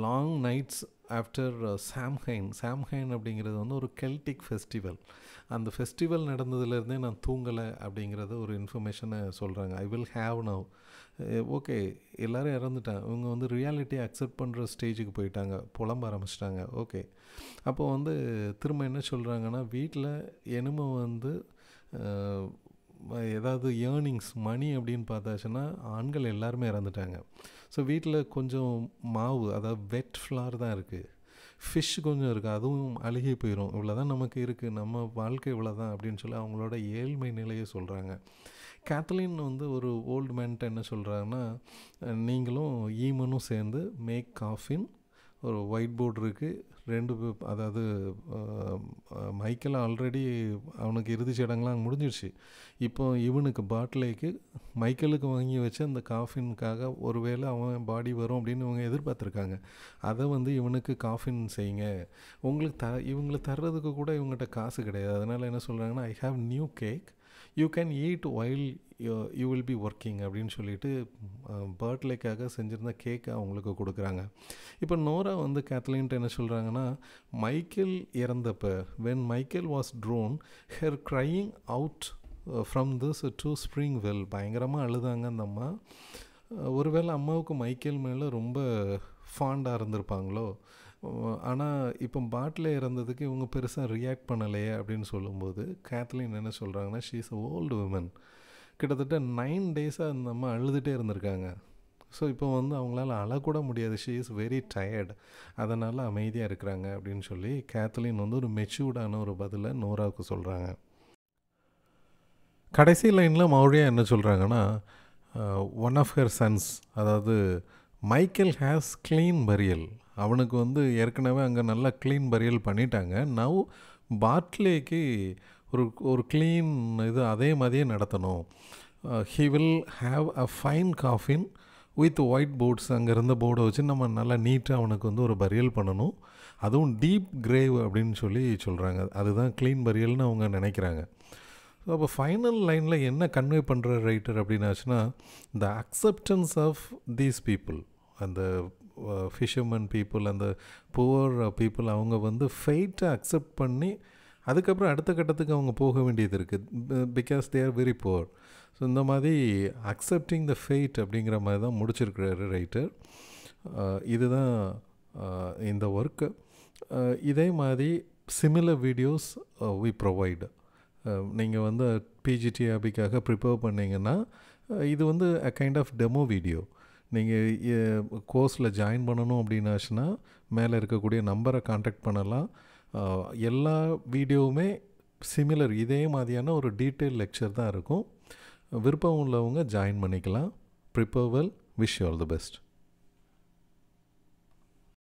லாங் நைட்ஸ் ஆஃப்டர் சாம்ஹைன் அப்படிங்கிறது வந்து ஒரு கெல்டிக் ஃபெஸ்டிவல். அந்த ஃபெஸ்டிவல் நடந்ததுலேருந்தே நான் தூங்கலை அப்படிங்கிறத ஒரு இன்ஃபர்மேஷனை சொல்கிறாங்க. I will have now. Okay, எல்லோரும் இறந்துட்டாங்க, இவங்க வந்து ரியாலிட்டியை அக்செப்ட் பண்ணுற ஸ்டேஜுக்கு போயிட்டாங்க, புலம்ப ஆரம்பிச்சிட்டாங்க. ஓகே, அப்போது வந்து திரும்ப என்ன சொல்கிறாங்கன்னா, வீட்டில் என்னமோ வந்து ஏதாவது ஏர்னிங்ஸ் மணி அப்படின்னு பார்த்தாச்சுன்னா ஆண்கள் எல்லாருமே இறந்துட்டாங்க. ஸோ வீட்டில் கொஞ்சம் மாவு, அதாவது வெட் ஃப்ளார் தான் இருக்குது. ஃபிஷ் கொஞ்சம் இருக்குது, அதுவும் அழுகி போயிடும். இவ்வளோ தான் நமக்கு இருக்குது, நம்ம வாழ்க்கை இவ்வளோ தான் அப்படின்னு சொல்லி அவங்களோட ஏழ்மை நிலையை சொல்கிறாங்க. கேத்லின் வந்து ஒரு ஓல்டு மேன்ட்ட என்ன சொல்கிறாங்கன்னா, நீங்களும் ஈமனும் சேர்ந்து மேக் காஃபின், ஒரு ஒயிட் போர்டு இருக்குது, அதாவது மைக்கேல் ஆல்ரெடி அவனுக்கு இறுதி சடங்குலாம் முடிஞ்சிடுச்சு. இப்போ இவனுக்கு பாட்லேக்கு மைக்கேலுக்கு வாங்கி வச்ச அந்த காஃபினுக்காக ஒருவேளை அவன் பாடி வரும் அப்படின்னு இவங்க எதிர்பார்த்துருக்காங்க. அதை வந்து இவனுக்கு காஃபின் செய்யுங்க, உங்களுக்கு இவங்களுக்கு தர்றதுக்கு கூட இவங்ககிட்ட காசு கிடையாது. அதனால் என்ன சொல்கிறாங்கன்னா, I have new cake, you can eat while you will be working அப்படின்னு சொல்லிட்டு பர்த்டேக்காக செஞ்சுருந்த கேக்கை அவங்களுக்கு கொடுக்குறாங்க. இப்போ நோரா வந்து கேத்லின்ட்டு என்ன சொல்கிறாங்கன்னா, மைக்கேல் இறந்தப்போ when Michael was drowned her crying out from this to spring well, பயங்கரமாக அழுதாங்க அந்த அம்மா. ஒருவேளை அம்மாவுக்கு மைக்கேல் மேலே ரொம்ப ஃபாண்டாக இருந்திருப்பாங்களோ. ஆனால் இப்போ பாட்டில் இறந்ததுக்கு இவங்க பெருசாக ரியாக்ட் பண்ணலையே அப்படின்னு சொல்லும்போது கேத்லின் என்ன சொல்கிறாங்கன்னா, ஷீ இஸ் ஓல்டு விமன், கிட்டத்தட்ட 9 டேஸாக அந்த அம்மா அழுதுகிட்டே இருந்திருக்காங்க. ஸோ இப்போ வந்து அவங்களால அழக்கூட முடியாது, ஷீ இஸ் வெரி டயர்ட், அதனால் அமைதியாக இருக்கிறாங்க அப்படின்னு சொல்லி கேத்லின் வந்து ஒரு மெச்சூர்டான ஒரு பதிலை நோராவுக்கு சொல்கிறாங்க. கடைசி லைனில் மறுபடியும் என்ன சொல்கிறாங்கன்னா, ஒன் ஆஃப் ஹர் சன்ஸ், அதாவது மைக்கேல் ஹேஸ் க்ளீன் பரியல், அவனுக்கு வந்து ஏற்கனவே அங்கே நல்லா க்ளீன் பரியல் பண்ணிட்டாங்க. நவ் பாட்லேக்கு ஒரு க்ளீன் இது அதே மாதிரியே நடத்தணும். He will have a fine coffin with white boards, அங்கே இருந்த போர்டை வச்சு நம்ம நல்லா நீட்டாக அவனுக்கு வந்து ஒரு பரியல் பண்ணணும், அதுவும் டீப் கிரேவ் அப்படின்னு சொல்லி சொல்கிறாங்க. அதுதான் க்ளீன் பரியல்னு அவங்க நினைக்கிறாங்க. ஸோ அப்போ ஃபைனல் லைனில் என்ன கன்வே பண்ணுற ரைட்டர் அப்படின்னாச்சுன்னா, the acceptance of these people, அந்த ஃபிஷர்மேன் பீப்புள், அந்த புவர் பீப்புள், அவங்க வந்து ஃபெய்ட்டை அக்செப்ட் பண்ணி அதுக்கப்புறம் அடுத்த கட்டத்துக்கு அவங்க போக வேண்டியது இருக்குது, because they are very poor. So இந்த மாதிரி அக்செப்டிங் த ஃபெய்ட் அப்படிங்கிற மாதிரி தான் முடிச்சிருக்கிறாரு ரைட்டர். இதுதான் இந்த ஒர்க்கு. இதே மாதிரி சிமிலர் வீடியோஸ் வி ப்ரொவைட். நீங்கள் வந்து பிஜிடிஆபிக்காக ப்ரிப்பேர் பண்ணிங்கன்னா இது வந்து a kind of demo video. நீங்கள் கோர்ஸில் ஜாயின் பண்ணணும் அப்படின்னாச்சுன்னா மேலே இருக்கக்கூடிய நம்பரை கான்டாக்ட் பண்ணலாம். எல்லா வீடியோவுமே சிமிலர் இதே மாதிரியான ஒரு டீட்டெயில் லெக்சர் தான் இருக்கும். விருப்பம் உள்ளவங்க ஜாயின் பண்ணிக்கலாம். Prepare well, wish you all the best.